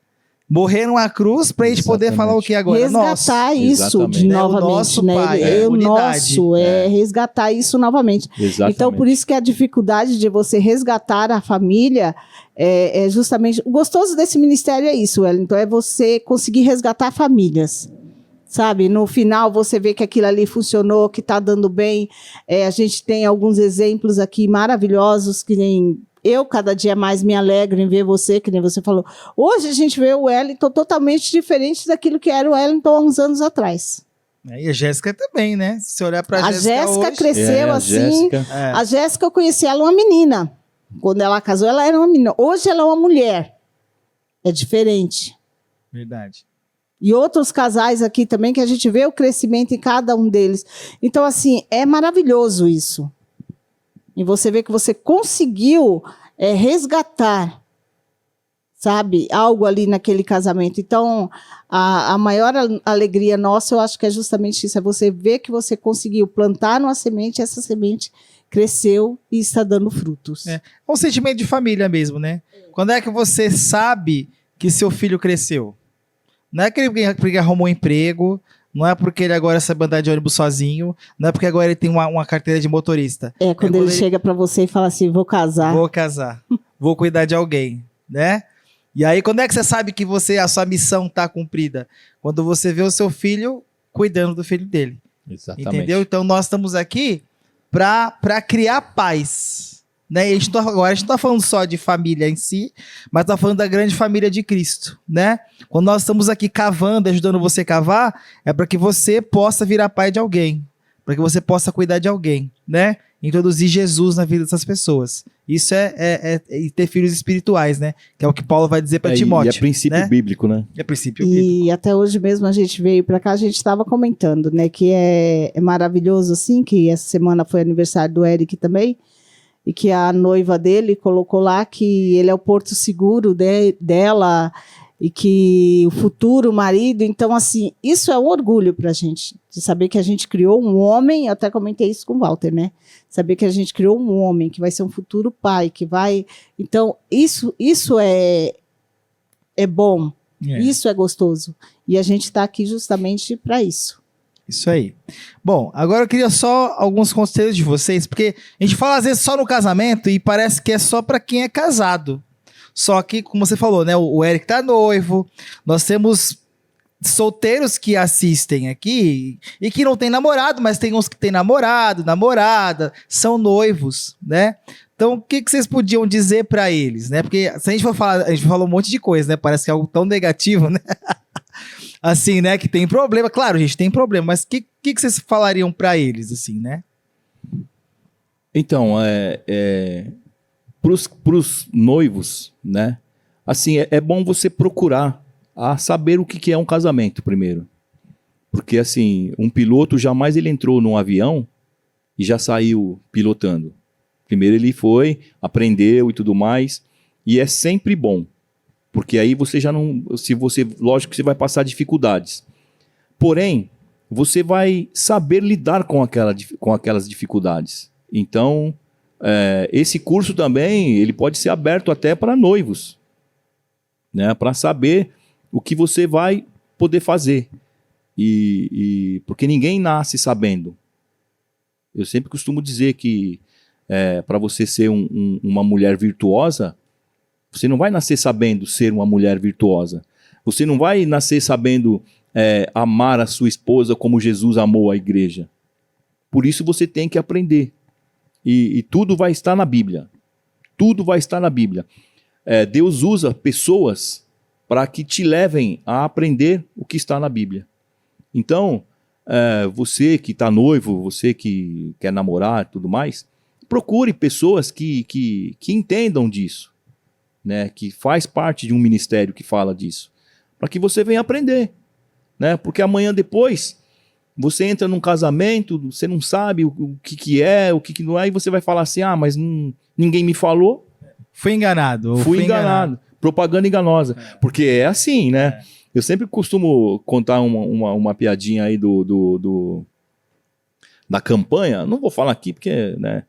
morrer numa cruz pra gente poder falar o que agora? Resgatar isso de novamente, o nosso né? pai, Resgatar isso novamente. Exatamente. Então, por isso que a dificuldade de você resgatar a família é justamente... O gostoso desse ministério é isso, Wellington, é você conseguir resgatar famílias. Sabe, no final você vê que aquilo ali funcionou, que está dando bem. A gente tem alguns exemplos aqui maravilhosos, que nem eu cada dia mais me alegro em ver você, que nem você falou. Hoje a gente vê o Wellington totalmente diferente daquilo que era o Wellington há uns anos atrás. E a Jéssica também, né? Se você olhar para a Jéssica hoje, cresceu assim. A Jéssica, eu conheci ela uma menina. Quando ela casou, ela era uma menina. Hoje ela é uma mulher. É diferente. Verdade. E outros casais aqui também, que a gente vê o crescimento em cada um deles. Então, assim, é maravilhoso isso. E você vê que você conseguiu resgatar, sabe, algo ali naquele casamento. Então, a maior alegria nossa, eu acho que é justamente isso. É você ver que você conseguiu plantar uma semente, essa semente cresceu e está dando frutos. É um sentimento de família mesmo, né? Quando é que você sabe que seu filho cresceu? Não é aquele que arrumou um emprego, Não é porque ele agora sabe andar de ônibus sozinho, não é porque agora ele tem uma carteira de motorista. Quando ele chega pra você e fala assim, vou casar. Vou casar, vou cuidar de alguém, né? E aí, quando é que você sabe que a sua missão tá cumprida? Quando você vê o seu filho cuidando do filho dele. Exatamente. Entendeu? Então, nós estamos aqui para criar paz. Né? E agora a gente não tá falando só de família em si, mas tá falando da grande família de Cristo, né? Quando nós estamos aqui cavando, ajudando você a cavar, é para que você possa virar pai de alguém, para que você possa cuidar de alguém, né? Introduzir Jesus na vida dessas pessoas. Isso é ter filhos espirituais, né? Que é o que Paulo vai dizer para Timóteo. E é princípio né? bíblico, né? É princípio bíblico. E até hoje mesmo a gente veio para cá, a gente estava comentando, né? Que é maravilhoso, assim, que essa semana foi aniversário do Eric também, e que a noiva dele colocou lá que ele é o porto seguro dela e que o futuro marido. Então, assim, isso é um orgulho para a gente, de saber que a gente criou um homem, eu até comentei isso com o Walter, né? Saber que a gente criou um homem que vai ser um futuro pai, que vai... Então, isso é bom, isso é gostoso. E a gente está aqui justamente para isso. Isso aí. Bom, agora eu queria só alguns conselhos de vocês, porque a gente fala às vezes só no casamento e parece que é só para quem é casado. Só que, como você falou, né, o Eric tá noivo, nós temos solteiros que assistem aqui e que não tem namorado, mas tem uns que tem namorado, namorada, são noivos, né? Então, o que vocês podiam dizer para eles, né? Porque se a gente for falar, a gente falou um monte de coisa, né? Parece que é algo tão negativo, né? Assim, né? Que tem problema. Claro, gente, tem problema. Mas o que vocês falariam para eles, assim, né? Então, pros noivos, né? Assim, é bom você procurar saber o que é um casamento primeiro. Porque, assim, um piloto jamais ele entrou num avião e já saiu pilotando. Primeiro ele foi, aprendeu e tudo mais. E é sempre bom. Porque aí você já não... lógico que você vai passar dificuldades. Porém, você vai saber lidar com aquelas dificuldades. Então, esse curso também, ele pode ser aberto até para noivos. Né? Para saber o que você vai poder fazer. Porque ninguém nasce sabendo. Eu sempre costumo dizer que para você ser uma mulher virtuosa, você não vai nascer sabendo ser uma mulher virtuosa. Você não vai nascer sabendo amar a sua esposa como Jesus amou a igreja. Por isso você tem que aprender. E tudo vai estar na Bíblia. Tudo vai estar na Bíblia. Deus usa pessoas para que te levem a aprender o que está na Bíblia. Então, você que está noivo, você que quer namorar e tudo mais, procure pessoas que entendam disso. Né, que faz parte de um ministério que fala disso, para que você venha aprender, né, porque amanhã depois você entra num casamento, você não sabe o que é, o que não é, e você vai falar assim, mas ninguém me falou. Fui enganado. Fui enganado. Propaganda enganosa, porque é assim, né, eu sempre costumo contar uma piadinha aí da campanha, não vou falar aqui porque, né,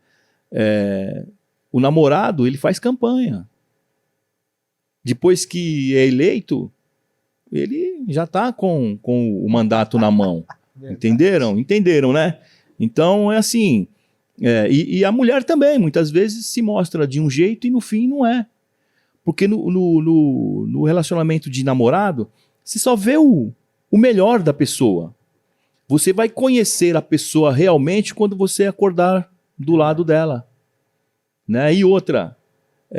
o namorado, ele faz campanha. Depois que é eleito, ele já está com o mandato na mão. Entenderam? Entenderam, né? Então, é assim. E a mulher também, muitas vezes, se mostra de um jeito e no fim não é. Porque no relacionamento de namorado, você só vê o melhor da pessoa. Você vai conhecer a pessoa realmente quando você acordar do lado dela. Né? E outra,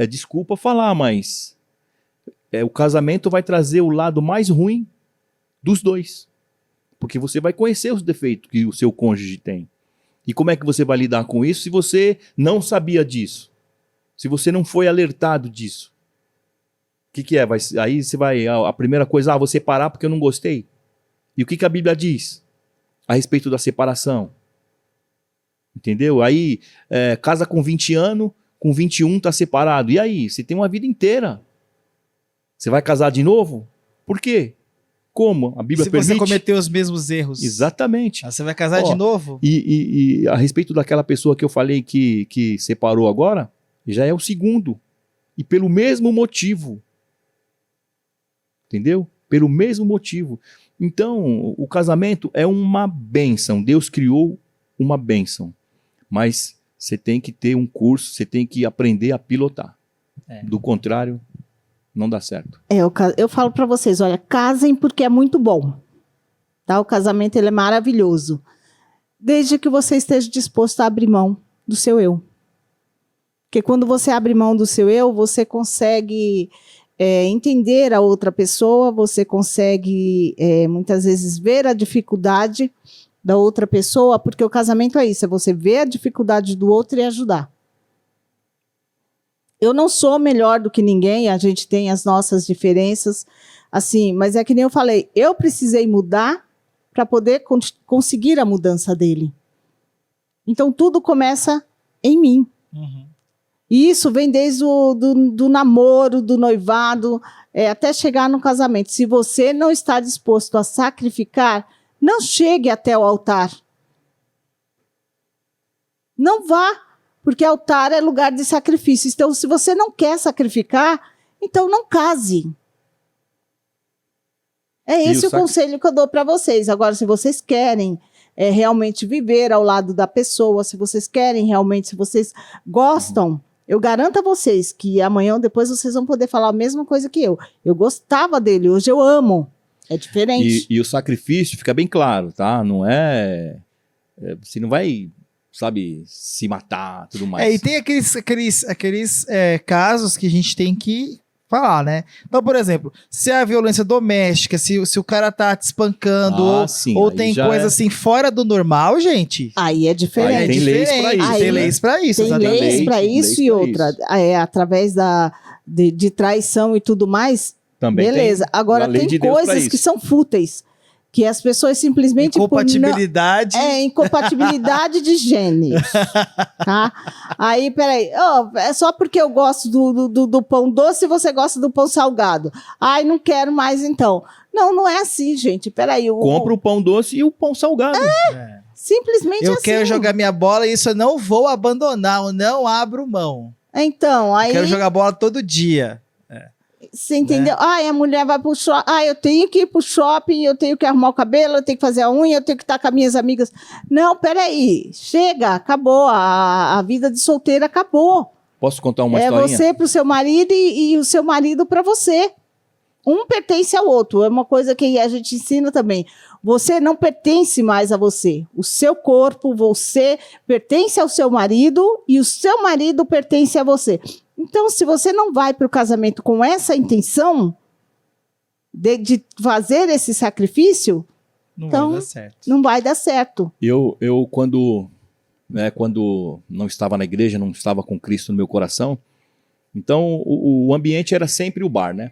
desculpa falar, mas... o casamento vai trazer o lado mais ruim dos dois. Porque você vai conhecer os defeitos que o seu cônjuge tem. E como é que você vai lidar com isso se você não sabia disso? Se você não foi alertado disso? O que é? Aí você vai... A primeira coisa, vou separar porque eu não gostei. E o que a Bíblia diz a respeito da separação? Entendeu? Aí, casa com 20 anos, com 21 está separado. E aí? Você tem uma vida inteira. Você vai casar de novo? Por quê? Como? A Bíblia permite? Se você cometer os mesmos erros. Exatamente. Você vai casar de novo? E a respeito daquela pessoa que eu falei que separou agora, já é o segundo. E pelo mesmo motivo. Entendeu? pelo mesmo motivo. Então, o casamento é uma bênção. Deus criou uma bênção. Mas você tem que ter um curso, você tem que aprender a pilotar. Do contrário, não dá certo. Eu falo para vocês, olha, casem porque é muito bom. Tá? O casamento ele é maravilhoso. Desde que você esteja disposto a abrir mão do seu eu. Porque quando você abre mão do seu eu, você consegue entender a outra pessoa, você consegue muitas vezes ver a dificuldade da outra pessoa, porque o casamento é isso, é você ver a dificuldade do outro e ajudar. Eu não sou melhor do que ninguém, a gente tem as nossas diferenças, assim, mas é que nem eu falei, eu precisei mudar para poder conseguir a mudança dele. Então, tudo começa em mim. Uhum. E isso vem desde do namoro, do noivado, até chegar no casamento. Se você não está disposto a sacrificar, não chegue até o altar. Não vá, porque altar é lugar de sacrifício. Então, se você não quer sacrificar, então não case. É esse o conselho que eu dou para vocês. Agora, se vocês querem realmente viver ao lado da pessoa, se vocês querem realmente, se vocês gostam, eu garanto a vocês que amanhã ou depois vocês vão poder falar a mesma coisa que eu. Eu gostava dele, hoje eu amo. É diferente. E o sacrifício fica bem claro, tá? Não você não vai, sabe, se matar, tudo mais. E tem aqueles casos que a gente tem que falar, né? Então, por exemplo, se é a violência doméstica, se o cara tá te espancando, ou tem coisa assim fora do normal, gente. Aí é diferente. Aí tem leis pra isso. Tem leis pra isso, tem exatamente. leis pra isso e outra. Através de traição e tudo mais. Também beleza. Agora tem coisas que são fúteis. Que as pessoas simplesmente... Incompatibilidade. Incompatibilidade de genes. Tá? Aí, peraí. É só porque eu gosto do pão doce e você gosta do pão salgado. Ai, não quero mais então. Não é assim, gente. Peraí. Compra o pão doce e o pão salgado. Simplesmente assim. Eu quero jogar minha bola e isso eu não vou abandonar. Eu não abro mão. Então, aí... Eu quero jogar bola todo dia. Você entendeu? A mulher vai pro shopping. Eu tenho que ir pro shopping, eu tenho que arrumar o cabelo, eu tenho que fazer a unha, eu tenho que estar com as minhas amigas. Não, peraí. Chega, acabou. A vida de solteira acabou. Posso contar uma historinha? É você pro seu marido e o seu marido para você. Um pertence ao outro. É uma coisa que a gente ensina também. Você não pertence mais a você. O seu corpo, você pertence ao seu marido e o seu marido pertence a você. Então, se você não vai para o casamento com essa intenção de fazer esse sacrifício, então vai dar certo. Não vai dar certo. Eu quando não estava na igreja, não estava com Cristo no meu coração, então o ambiente era sempre o bar, né?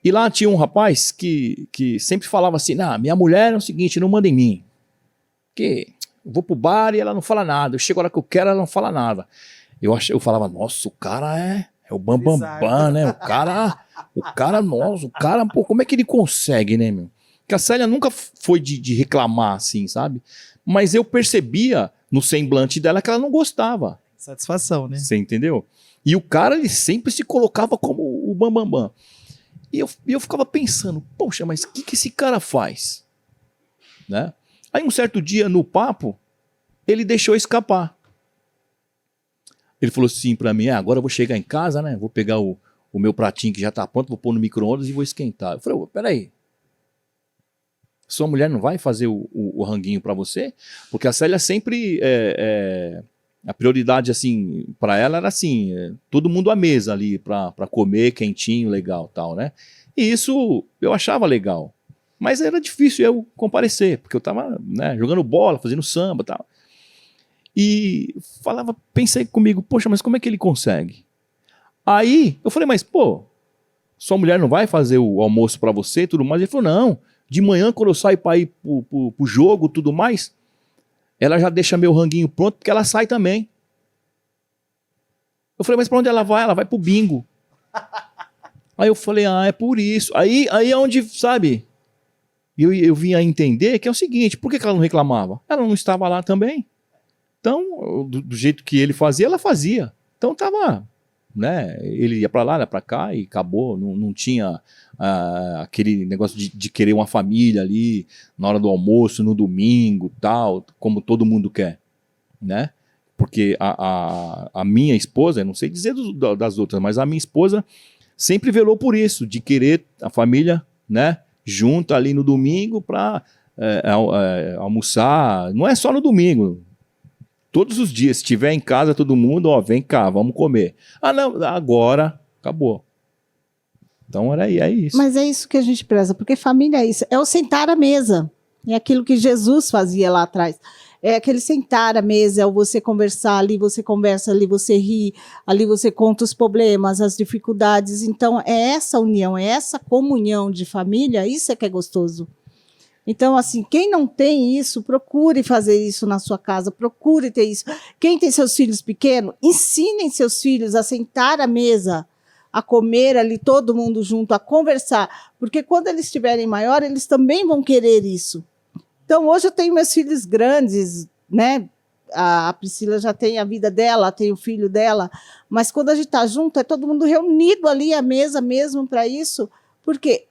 E lá tinha um rapaz que sempre falava assim, minha mulher é o seguinte, não manda em mim. Porque eu vou pro bar e ela não fala nada. Eu chego a hora que eu quero, ela não fala nada. Eu falava, nossa, o cara é o bambambam, né? O cara, nossa, pô, como é que ele consegue, né, meu? Porque a Célia nunca foi de reclamar, assim, sabe? Mas eu percebia no semblante dela que ela não gostava. Satisfação, né? Você entendeu? E o cara, ele sempre se colocava como o bambambam. E eu ficava pensando, poxa, mas o que esse cara faz? Né? Aí um certo dia, no papo, ele deixou escapar. Ele falou assim pra mim, agora eu vou chegar em casa, né? Vou pegar o meu pratinho que já tá pronto, vou pôr no micro-ondas e vou esquentar. Eu falei, peraí. Sua mulher não vai fazer o ranguinho pra você? Porque a Célia sempre... a prioridade, assim, pra ela era assim, todo mundo à mesa ali pra comer, quentinho, legal, tal, né? E isso eu achava legal. Mas era difícil eu comparecer, porque eu tava, né, jogando bola, fazendo samba e tal. E pensei comigo, poxa, mas como é que ele consegue? Aí eu falei, mas pô, sua mulher não vai fazer o almoço pra você e tudo mais? Ele falou, não, de manhã quando eu saio pra ir pro jogo e tudo mais, ela já deixa meu ranguinho pronto porque ela sai também. Eu falei, mas pra onde ela vai? Ela vai pro bingo. Aí eu falei, é por isso. Aí é onde, sabe, eu vim a entender que é o seguinte, por que ela não reclamava? Ela não estava lá também. Então, do jeito que ele fazia, ela fazia. Então tava né? Ele ia para lá, ia para cá e acabou. Não tinha aquele negócio de querer uma família ali na hora do almoço, no domingo, tal, como todo mundo quer, né? Porque a minha esposa, eu não sei dizer das outras, mas a minha esposa sempre velou por isso, de querer a família, né, junto ali no domingo para almoçar. Não é só no domingo, todos os dias. Se estiver em casa todo mundo, ó, vem cá, vamos comer. Ah, não, agora acabou. Então é isso. Mas é isso que a gente preza, porque família é isso, é o sentar à mesa. É aquilo que Jesus fazia lá atrás. É aquele sentar à mesa, é o você conversar, ali você conversa, ali você ri, ali você conta os problemas, as dificuldades. Então, é essa união, é essa comunhão de família, isso é que é gostoso. Então, assim, quem não tem isso, procure fazer isso na sua casa, procure ter isso. Quem tem seus filhos pequenos, ensinem seus filhos a sentar à mesa, a comer ali todo mundo junto, a conversar. Porque quando eles estiverem maiores, eles também vão querer isso. Então, hoje eu tenho meus filhos grandes, né? A Priscila já tem a vida dela, tem o filho dela, mas quando a gente está junto, é todo mundo reunido ali à mesa mesmo para isso, porque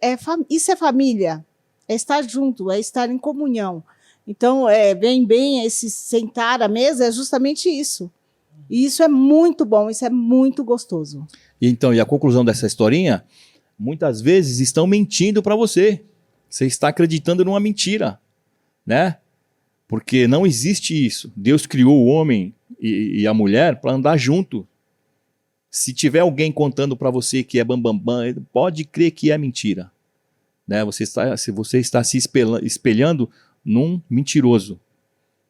isso é família, é estar junto, é estar em comunhão. Então, vem bem esse sentar à mesa, é justamente isso. E isso é muito bom, isso é muito gostoso. Então, e a conclusão dessa historinha, muitas vezes estão mentindo para você. Você está acreditando numa mentira, né? Porque não existe isso. Deus criou o homem e a mulher para andar junto. Se tiver alguém contando para você que é bambambam, pode crer que é mentira, né? Você está se espelhando num mentiroso,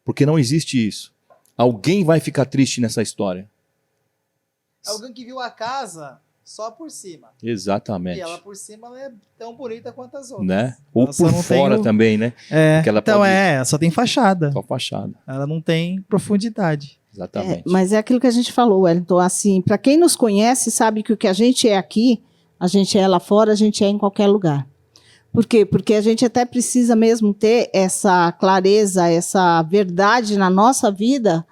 porque não existe isso. Alguém vai ficar triste nessa história. Alguém que viu a casa só por cima. Exatamente. E ela por cima ela é tão bonita quanto as outras. Né? Ou Ela só por não fora tem também, né? Porque ela então pode- só tem fachada. Só fachada. Ela não tem profundidade. Exatamente. Mas é aquilo que a gente falou, Wellington, assim, para quem nos conhece, sabe que o que a gente é aqui, a gente é lá fora, a gente é em qualquer lugar. Por quê? Porque a gente até precisa mesmo ter essa clareza, essa verdade na nossa vida.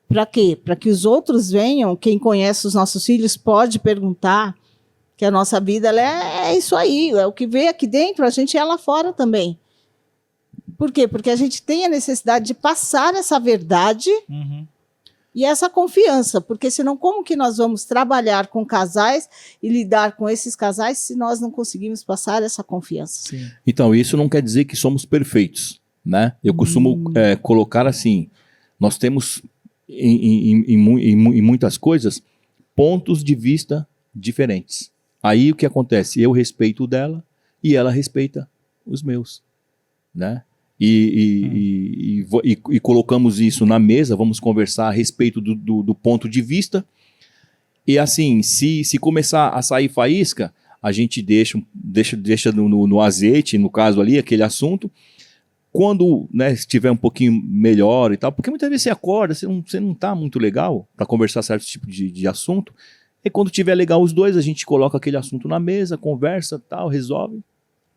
Para quê? Para que os outros venham, quem conhece os nossos filhos pode perguntar, que a nossa vida ela é isso aí, é o que vê aqui dentro, a gente é lá fora também. Por quê? Porque a gente tem a necessidade de passar essa verdade e essa confiança, porque senão como que nós vamos trabalhar com casais e lidar com esses casais se nós não conseguimos passar essa confiança? Sim. Então, isso não quer dizer que somos perfeitos, né? Eu costumo colocar assim, nós temos em muitas coisas pontos de vista diferentes. Aí o que acontece? Eu respeito o dela e ela respeita os meus, né? E colocamos isso na mesa, vamos conversar a respeito do ponto de vista. E assim, se começar a sair faísca, a gente deixa no azeite, no caso ali, aquele assunto. Quando, né, estiver um pouquinho melhor e tal, porque muitas vezes você acorda, você não está muito legal para conversar certo tipo de assunto. E quando tiver legal os dois, a gente coloca aquele assunto na mesa, conversa, tal, resolve.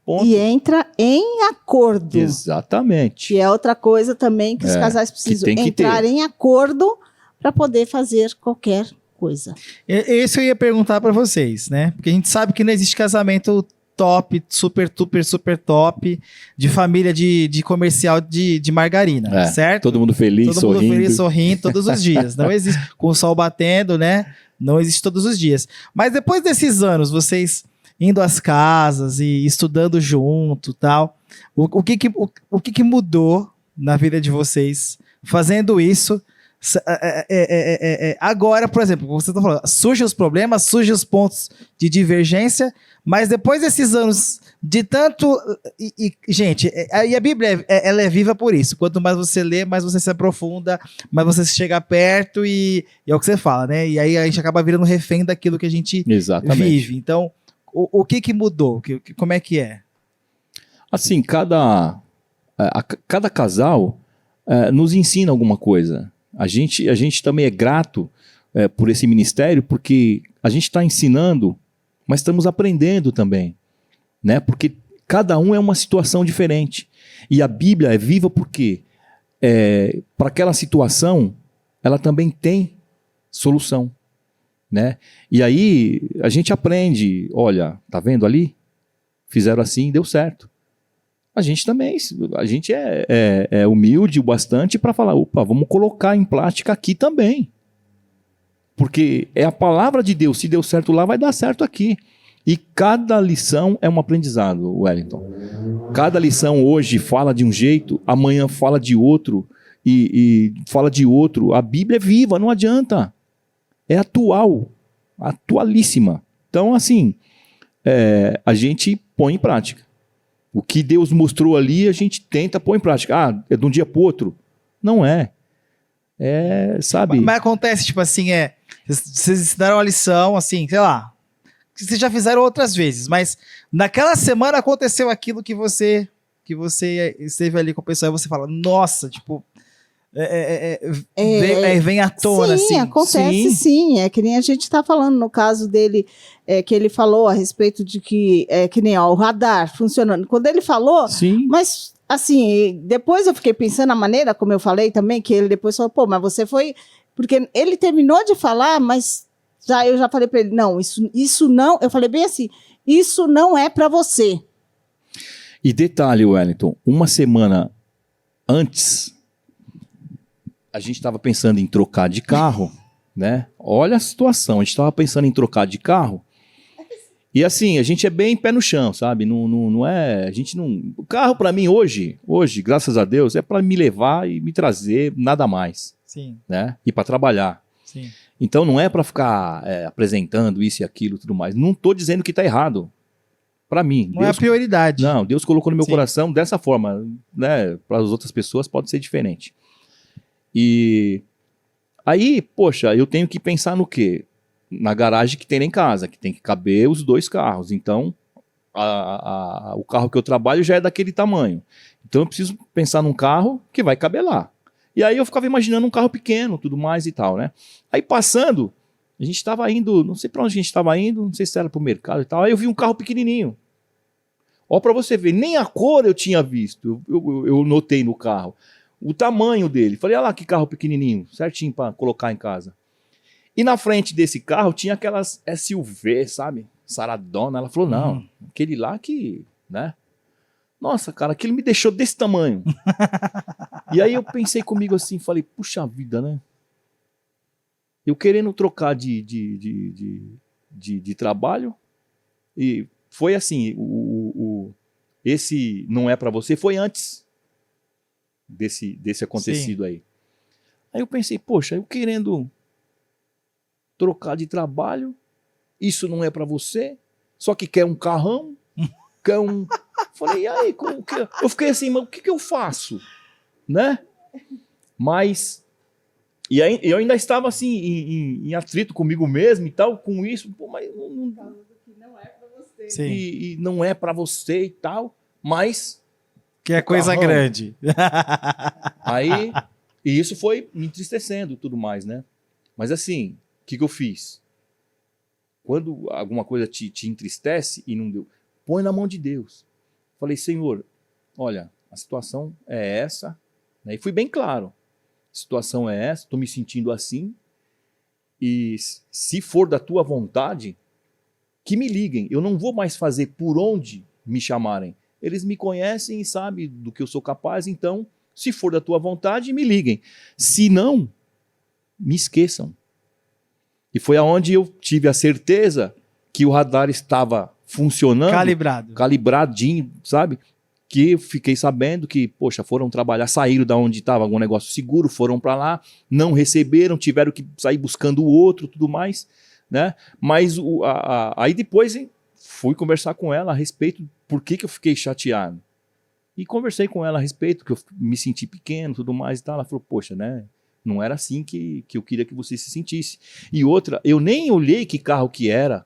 Ponto. E entra em acordo. Exatamente. Que é outra coisa também que os casais precisam tem que entrar ter. em acordo para poder fazer qualquer coisa. Esse eu ia perguntar para vocês, né? Porque a gente sabe que não existe casamento top, super top, de família de comercial de margarina, certo? Todo mundo feliz, Todo sorrindo. mundo feliz, sorrindo todos os dias. Não existe, com o sol batendo, né? Não existe todos os dias. Mas depois desses anos, vocês indo às casas e estudando junto, tal, o que mudou na vida de vocês fazendo isso? Agora, por exemplo, como você está falando, surgem os problemas, surgem os pontos de divergência, mas depois desses anos de tanto... gente, a Bíblia ela é viva por isso. Quanto mais você lê, mais você se aprofunda, mais você chega perto e é o que você fala, né? E aí a gente acaba virando refém daquilo que a gente vive. Então, o que mudou? Como é que é? Assim, cada casal nos ensina alguma coisa. A gente também é grato por esse ministério, porque a gente está ensinando, mas estamos aprendendo também, né? Porque cada um é uma situação diferente. E a Bíblia é viva porque para aquela situação, ela também tem solução, né? E aí a gente aprende, olha, tá vendo ali? Fizeram assim, deu certo. A gente também, a gente é humilde o bastante para falar, opa, vamos colocar em prática aqui também. Porque é a palavra de Deus, se deu certo lá, vai dar certo aqui. E cada lição é um aprendizado, Wellington. Cada lição hoje fala de um jeito, amanhã fala de outro, e fala de outro. A Bíblia é viva, não adianta. É atual, atualíssima. Então, assim, a gente põe em prática. O que Deus mostrou ali, a gente tenta pôr em prática. Ah, é de um dia para o outro? Não é. Sabe? Mas acontece, tipo assim, vocês ensinaram uma lição, assim, sei lá, que vocês já fizeram outras vezes, mas naquela semana aconteceu aquilo que você esteve ali com a pessoa e você fala, nossa, tipo, vem à tona, sim, assim. Acontece sim. É que nem a gente está falando no caso dele, que ele falou a respeito de que nem o radar funcionando. Quando ele falou, Sim. mas assim, depois eu fiquei pensando na maneira, como eu falei também, que ele depois falou, pô, mas você foi... Porque ele terminou de falar, mas eu já falei para ele, não, isso não... Eu falei bem assim, isso não é para você. E detalhe, Wellington, uma semana antes, a gente estava pensando em trocar de carro, né? Olha a situação, a gente estava pensando em trocar de carro. E assim, a gente é bem pé no chão, sabe? Não é, a gente não... O carro para mim hoje, graças a Deus, é para me levar e me trazer, nada mais. Sim. Né? E para trabalhar. Sim. Então não é para ficar apresentando isso e aquilo e tudo mais. Não estou dizendo que está errado. Para mim. Não é a prioridade. Não, Deus colocou no meu Sim. coração dessa forma. Né? Para as outras pessoas pode ser diferente. E aí, poxa, eu tenho que pensar no quê? Na garagem que tem lá em casa, que tem que caber os 2 carros. Então, o carro que eu trabalho já é daquele tamanho. Então eu preciso pensar num carro que vai caber lá. E aí eu ficava imaginando um carro pequeno, tudo mais e tal, né? Aí passando, a gente estava indo, não sei para onde a gente estava indo, não sei se era para o mercado e tal, aí eu vi um carro pequenininho. Ó, para você ver, nem a cor eu tinha visto, eu notei no carro. O tamanho dele. Falei, olha lá que carro pequenininho, certinho para colocar em casa. E na frente desse carro tinha aquelas SUV, sabe? Saradona. Ela falou, não, aquele lá que, né? Nossa, cara, aquilo me deixou desse tamanho. E aí eu pensei comigo assim, falei, puxa vida, né? Eu querendo trocar de trabalho, e foi assim, esse não é para você, foi antes desse acontecido. Sim. Aí eu pensei, poxa, eu querendo trocar de trabalho, isso não é para você, só que quer um carrão, quer um... Falei, e aí, como que... Eu fiquei assim, mas o que eu faço? Né? Mas... E aí, eu ainda estava assim, em atrito comigo mesmo e tal, com isso, pô, mas não é para você. Sim. E não é para você e tal, mas... Que é coisa grande. Aí, e isso foi me entristecendo e tudo mais, né? Mas assim, o que eu fiz? Quando alguma coisa te entristece e não deu, põe na mão de Deus. Falei, Senhor, olha, a situação é essa, né? E fui bem claro. A situação é essa, estou me sentindo assim, e se for da tua vontade, que me liguem. Eu não vou mais fazer por onde me chamarem. Eles me conhecem e sabem do que eu sou capaz, então, se for da tua vontade, me liguem. Se não, me esqueçam. E foi aonde eu tive a certeza que o radar estava funcionando. Calibradinho, sabe? Que eu fiquei sabendo que, poxa, foram trabalhar, saíram da onde estava algum negócio seguro, foram para lá, não receberam, tiveram que sair buscando o outro, tudo mais, né? Mas aí depois fui conversar com ela a respeito por que eu fiquei chateado. E conversei com ela a respeito, que eu me senti pequeno, tudo mais e tal. Ela falou, poxa, né? Não era assim que eu queria que você se sentisse. E outra, eu nem olhei que carro que era.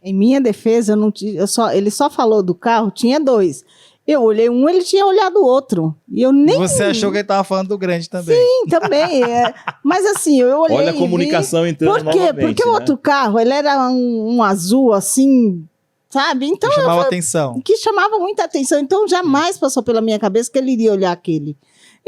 Em minha defesa, ele só falou do carro, tinha 2. Eu olhei um, ele tinha olhado o outro. E eu nem... Você achou que ele estava falando do grande também. Sim, também. Mas assim, eu olhei. Olha a comunicação entrando novamente. Por quê? Porque o outro carro, ele era um azul assim, sabe? Então, que chamava atenção. Que chamava muita atenção. Então jamais passou pela minha cabeça que ele iria olhar aquele.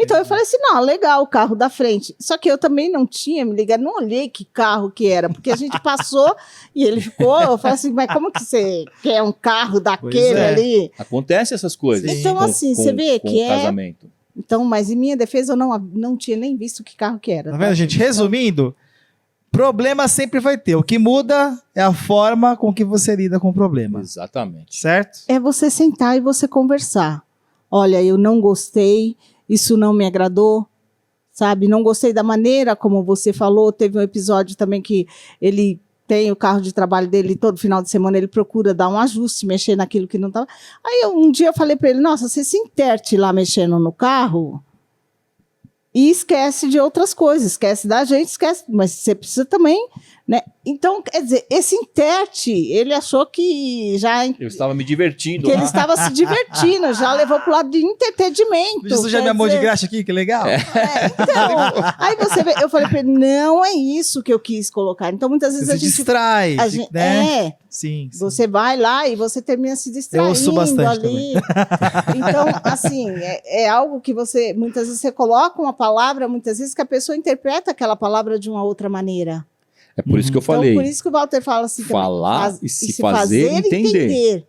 Então eu falei assim, não, legal, o carro da frente. Só que eu também não tinha me ligado, não olhei que carro que era, porque a gente passou e ele ficou, eu falei assim, mas como que você quer um carro daquele ali? Acontece essas coisas. Então, assim, você vê que o casamento. Então, mas em minha defesa, eu não tinha nem visto que carro que era. Tá vendo, gente? Resumindo, problema sempre vai ter. O que muda é a forma com que você lida com o problema. Exatamente. Certo? É você sentar e você conversar. Olha, eu não gostei, isso não me agradou, sabe? Não gostei da maneira como você falou. Teve um episódio também que ele tem o carro de trabalho dele, todo final de semana ele procura dar um ajuste, mexer naquilo que não estava. Aí um dia eu falei para ele, nossa, você se interte lá mexendo no carro e esquece de outras coisas, esquece da gente, esquece, mas você precisa também, né? Então, quer dizer, esse interte, ele achou que já... Eu estava me divertindo. Que ele estava se divertindo, já levou para o lado de entretenimento. Isso já me amou de graça aqui, que legal. Então, aí você vê, eu falei para ele, não é isso que eu quis colocar. Então, muitas vezes Você a gente... distrai, né? Sim, sim. você vai lá e você termina se distraindo. Eu ouço bastante ali. Então, assim, é algo que você, muitas vezes você coloca uma palavra, muitas vezes que a pessoa interpreta aquela palavra de uma outra maneira. É por isso que eu falei. Então, por isso que o Walter fala assim, falar e se fazer entender.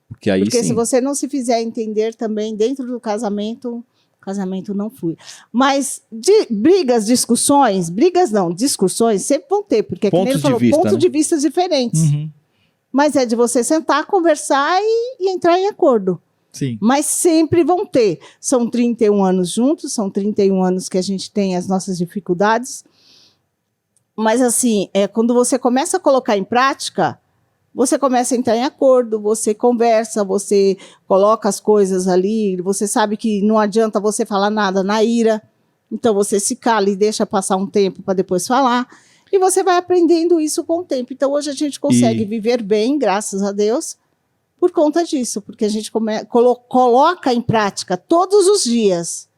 Porque aí Porque sim. se você não se fizer entender também dentro do casamento, o casamento não flui. Mas discussões sempre vão ter, porque Pontos ele falou, de vista, pontos né? de vista diferentes. Uhum. Mas é de você sentar, conversar e entrar em acordo. Sim. Mas sempre vão ter. São 31 anos juntos, são 31 anos que a gente tem as nossas dificuldades. Mas, assim, quando você começa a colocar em prática, você começa a entrar em acordo, você conversa, você coloca as coisas ali, você sabe que não adianta você falar nada na ira, então você se cala e deixa passar um tempo para depois falar, e você vai aprendendo isso com o tempo. Então, hoje a gente consegue viver bem, graças a Deus, por conta disso, porque a gente coloca em prática todos os dias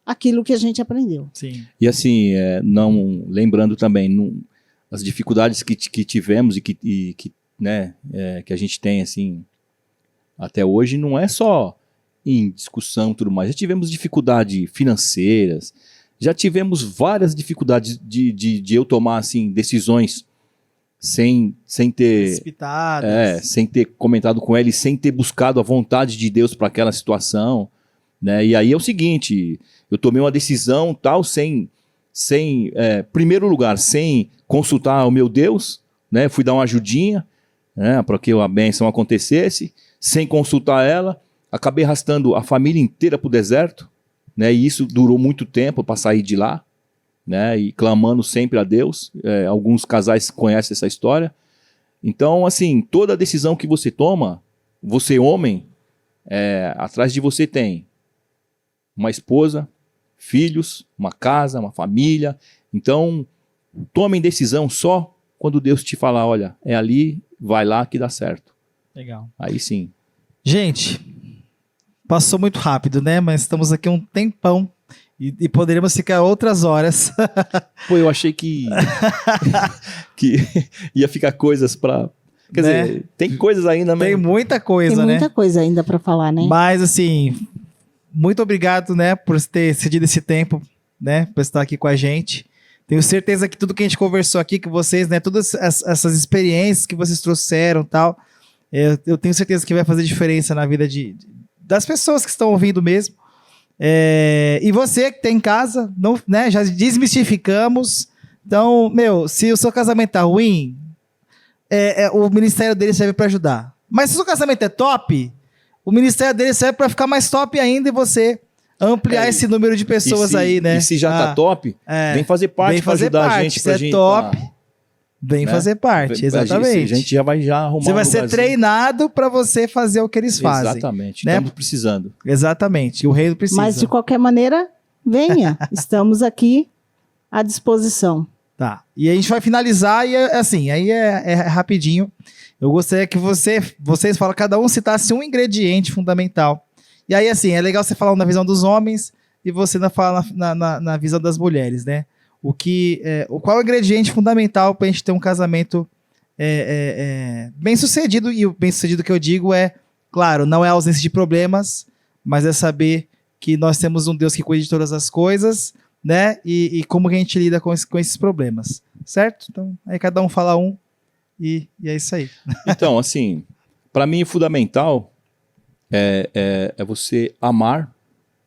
aquilo que a gente aprendeu. Sim. E assim, não lembrando também as dificuldades que tivemos e que a gente tem assim até hoje, não é só em discussão e tudo mais. Já tivemos dificuldades financeiras, já tivemos várias dificuldades de eu tomar assim decisões sem ter Precipitadas. sem ter comentado com ele, sem ter buscado a vontade de Deus para aquela situação, né? E aí é o seguinte, eu tomei uma decisão tal primeiro lugar, sem consultar o meu Deus, né? Fui dar uma ajudinha, né? Para que a bênção acontecesse, sem consultar ela, acabei arrastando a família inteira para o deserto, né? E isso durou muito tempo para sair de lá, né? E clamando sempre a Deus. Alguns casais conhecem essa história. Então, assim, toda decisão que você toma, você homem, atrás de você tem uma esposa, filhos, uma casa, uma família. Então, tomem decisão só quando Deus te falar, olha, é ali, vai lá que dá certo. Legal. Aí sim. Gente, passou muito rápido, né? Mas estamos aqui um tempão e poderíamos ficar outras horas. Pô, eu achei que ia ficar coisas pra... Quer dizer, tem coisas ainda, mas... Tem muita coisa, Tem né? muita coisa ainda para falar, né? Mas, assim, muito obrigado, né, por ter cedido esse tempo, né, por estar aqui com a gente. Tenho certeza que tudo que a gente conversou aqui com vocês, né, todas essas experiências que vocês trouxeram e tal, eu tenho certeza que vai fazer diferença na vida das pessoas que estão ouvindo mesmo. E você que está em casa, não, né, já desmistificamos. Então, se o seu casamento tá ruim, o ministério dele serve para ajudar. Mas se o seu casamento é top, o ministério dele serve para ficar mais top ainda e você ampliar esse número de pessoas aí, né? E se já tá top, vem fazer parte para ajudar a gente. Se é top, vem fazer parte, exatamente. A gente já vai arrumar Você vai ser treinado para você fazer o que eles fazem. Exatamente, né? estamos precisando. Exatamente, o reino precisa. Mas, de qualquer maneira, venha. Estamos aqui à disposição. Tá, e a gente vai finalizar e assim, aí é rapidinho. Eu gostaria que vocês cada um citasse um ingrediente fundamental. E aí, assim, é legal você falar na visão dos homens e você falar na visão das mulheres, né? Qual é o ingrediente fundamental para a gente ter um casamento bem sucedido? E o bem sucedido que eu digo claro, não é a ausência de problemas, mas é saber que nós temos um Deus que cuida de todas as coisas, né? E como que a gente lida com esses problemas, certo? Então, aí cada um fala um e é isso aí. Então, assim, para mim, o fundamental é você amar,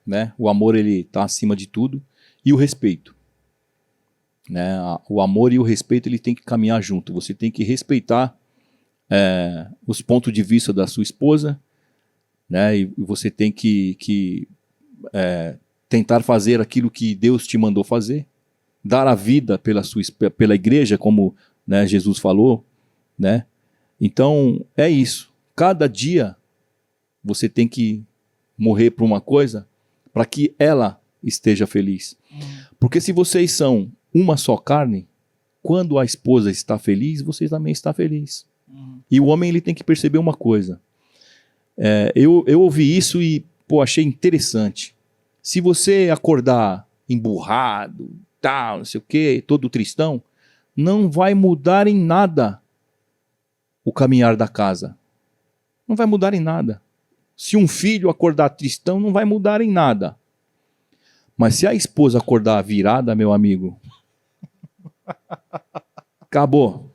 né? O amor, ele tá acima de tudo, e o respeito. Né? O amor e o respeito, ele tem que caminhar junto. Você tem que respeitar os pontos de vista da sua esposa, né? E você tem que tentar fazer aquilo que Deus te mandou fazer, dar a vida pela igreja, como, né, Jesus falou, né? Então, é isso. Cada dia você tem que morrer por uma coisa para que ela esteja feliz. Porque se vocês são uma só carne, quando a esposa está feliz, você também está feliz. E o homem, ele tem que perceber uma coisa. Eu ouvi isso e achei interessante. Se você acordar emburrado, tal, não sei o quê, todo tristão, não vai mudar em nada o caminhar da casa. Não vai mudar em nada. Se um filho acordar tristão, não vai mudar em nada. Mas se a esposa acordar virada, meu amigo, acabou.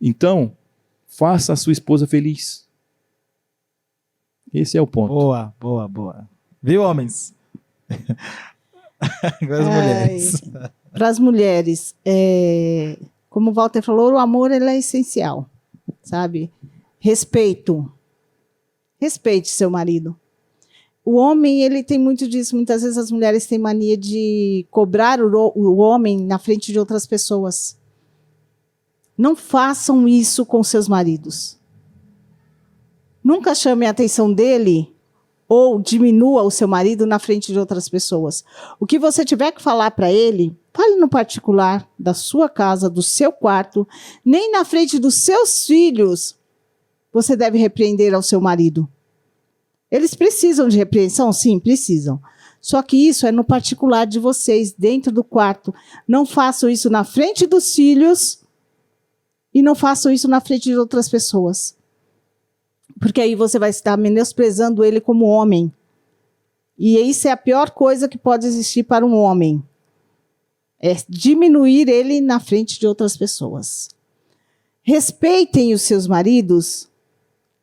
Então, faça a sua esposa feliz. Esse é o ponto. Boa. Viu, homens? Agora as mulheres. Para as mulheres, como o Walter falou, o amor ele é essencial, sabe? Respeito. Respeite seu marido. O homem, ele tem muito disso. Muitas vezes as mulheres têm mania de cobrar o homem na frente de outras pessoas. Não façam isso com seus maridos. Nunca chame a atenção dele ou diminua o seu marido na frente de outras pessoas. O que você tiver que falar para ele, fale no particular da sua casa, do seu quarto, nem na frente dos seus filhos você deve repreender ao seu marido. Eles precisam de repreensão? Sim, precisam. Só que isso é no particular de vocês, dentro do quarto. Não façam isso na frente dos filhos e não façam isso na frente de outras pessoas. Porque aí você vai estar menosprezando ele como homem. E isso é a pior coisa que pode existir para um homem. É diminuir ele na frente de outras pessoas. Respeitem os seus maridos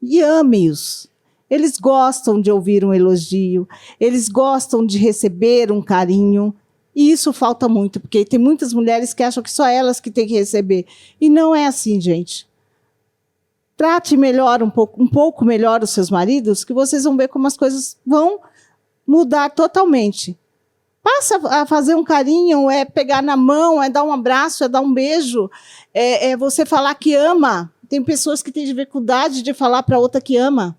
e ame-os. Eles gostam de ouvir um elogio, eles gostam de receber um carinho, e isso falta muito, porque tem muitas mulheres que acham que só elas que têm que receber. E não é assim, gente. Trate melhor, um pouco melhor os seus maridos, que vocês vão ver como as coisas vão mudar totalmente. Passa a fazer um carinho, é pegar na mão, é dar um abraço, é dar um beijo, é você falar que ama. Tem pessoas que têm dificuldade de falar para outra que ama.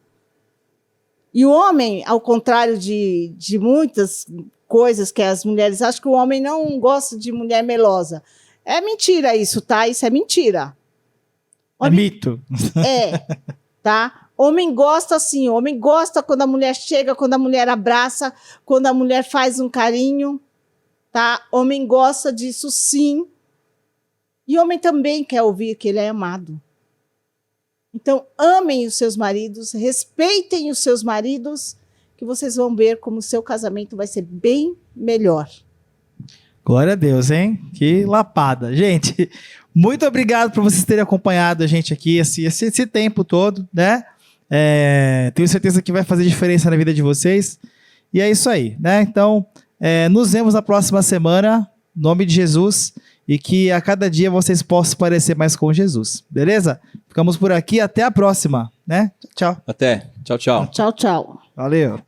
E o homem, ao contrário de muitas coisas que as mulheres acham, que o homem não gosta de mulher melosa. É mentira isso, tá? Isso é mentira. Homem, é mito. Tá? Homem gosta assim, homem gosta quando a mulher chega, quando a mulher abraça, quando a mulher faz um carinho, tá? Homem gosta disso sim. E homem também quer ouvir que ele é amado. Então, amem os seus maridos, respeitem os seus maridos, que vocês vão ver como o seu casamento vai ser bem melhor. Glória a Deus, hein? Que lapada. Gente, muito obrigado por vocês terem acompanhado a gente aqui esse tempo todo, né? Tenho certeza que vai fazer diferença na vida de vocês. E é isso aí, né? Então, nos vemos na próxima semana, em nome de Jesus, e que a cada dia vocês possam parecer mais com Jesus, beleza? Ficamos por aqui, até a próxima, né? Tchau. Até. Tchau, tchau. Tchau, tchau. Valeu.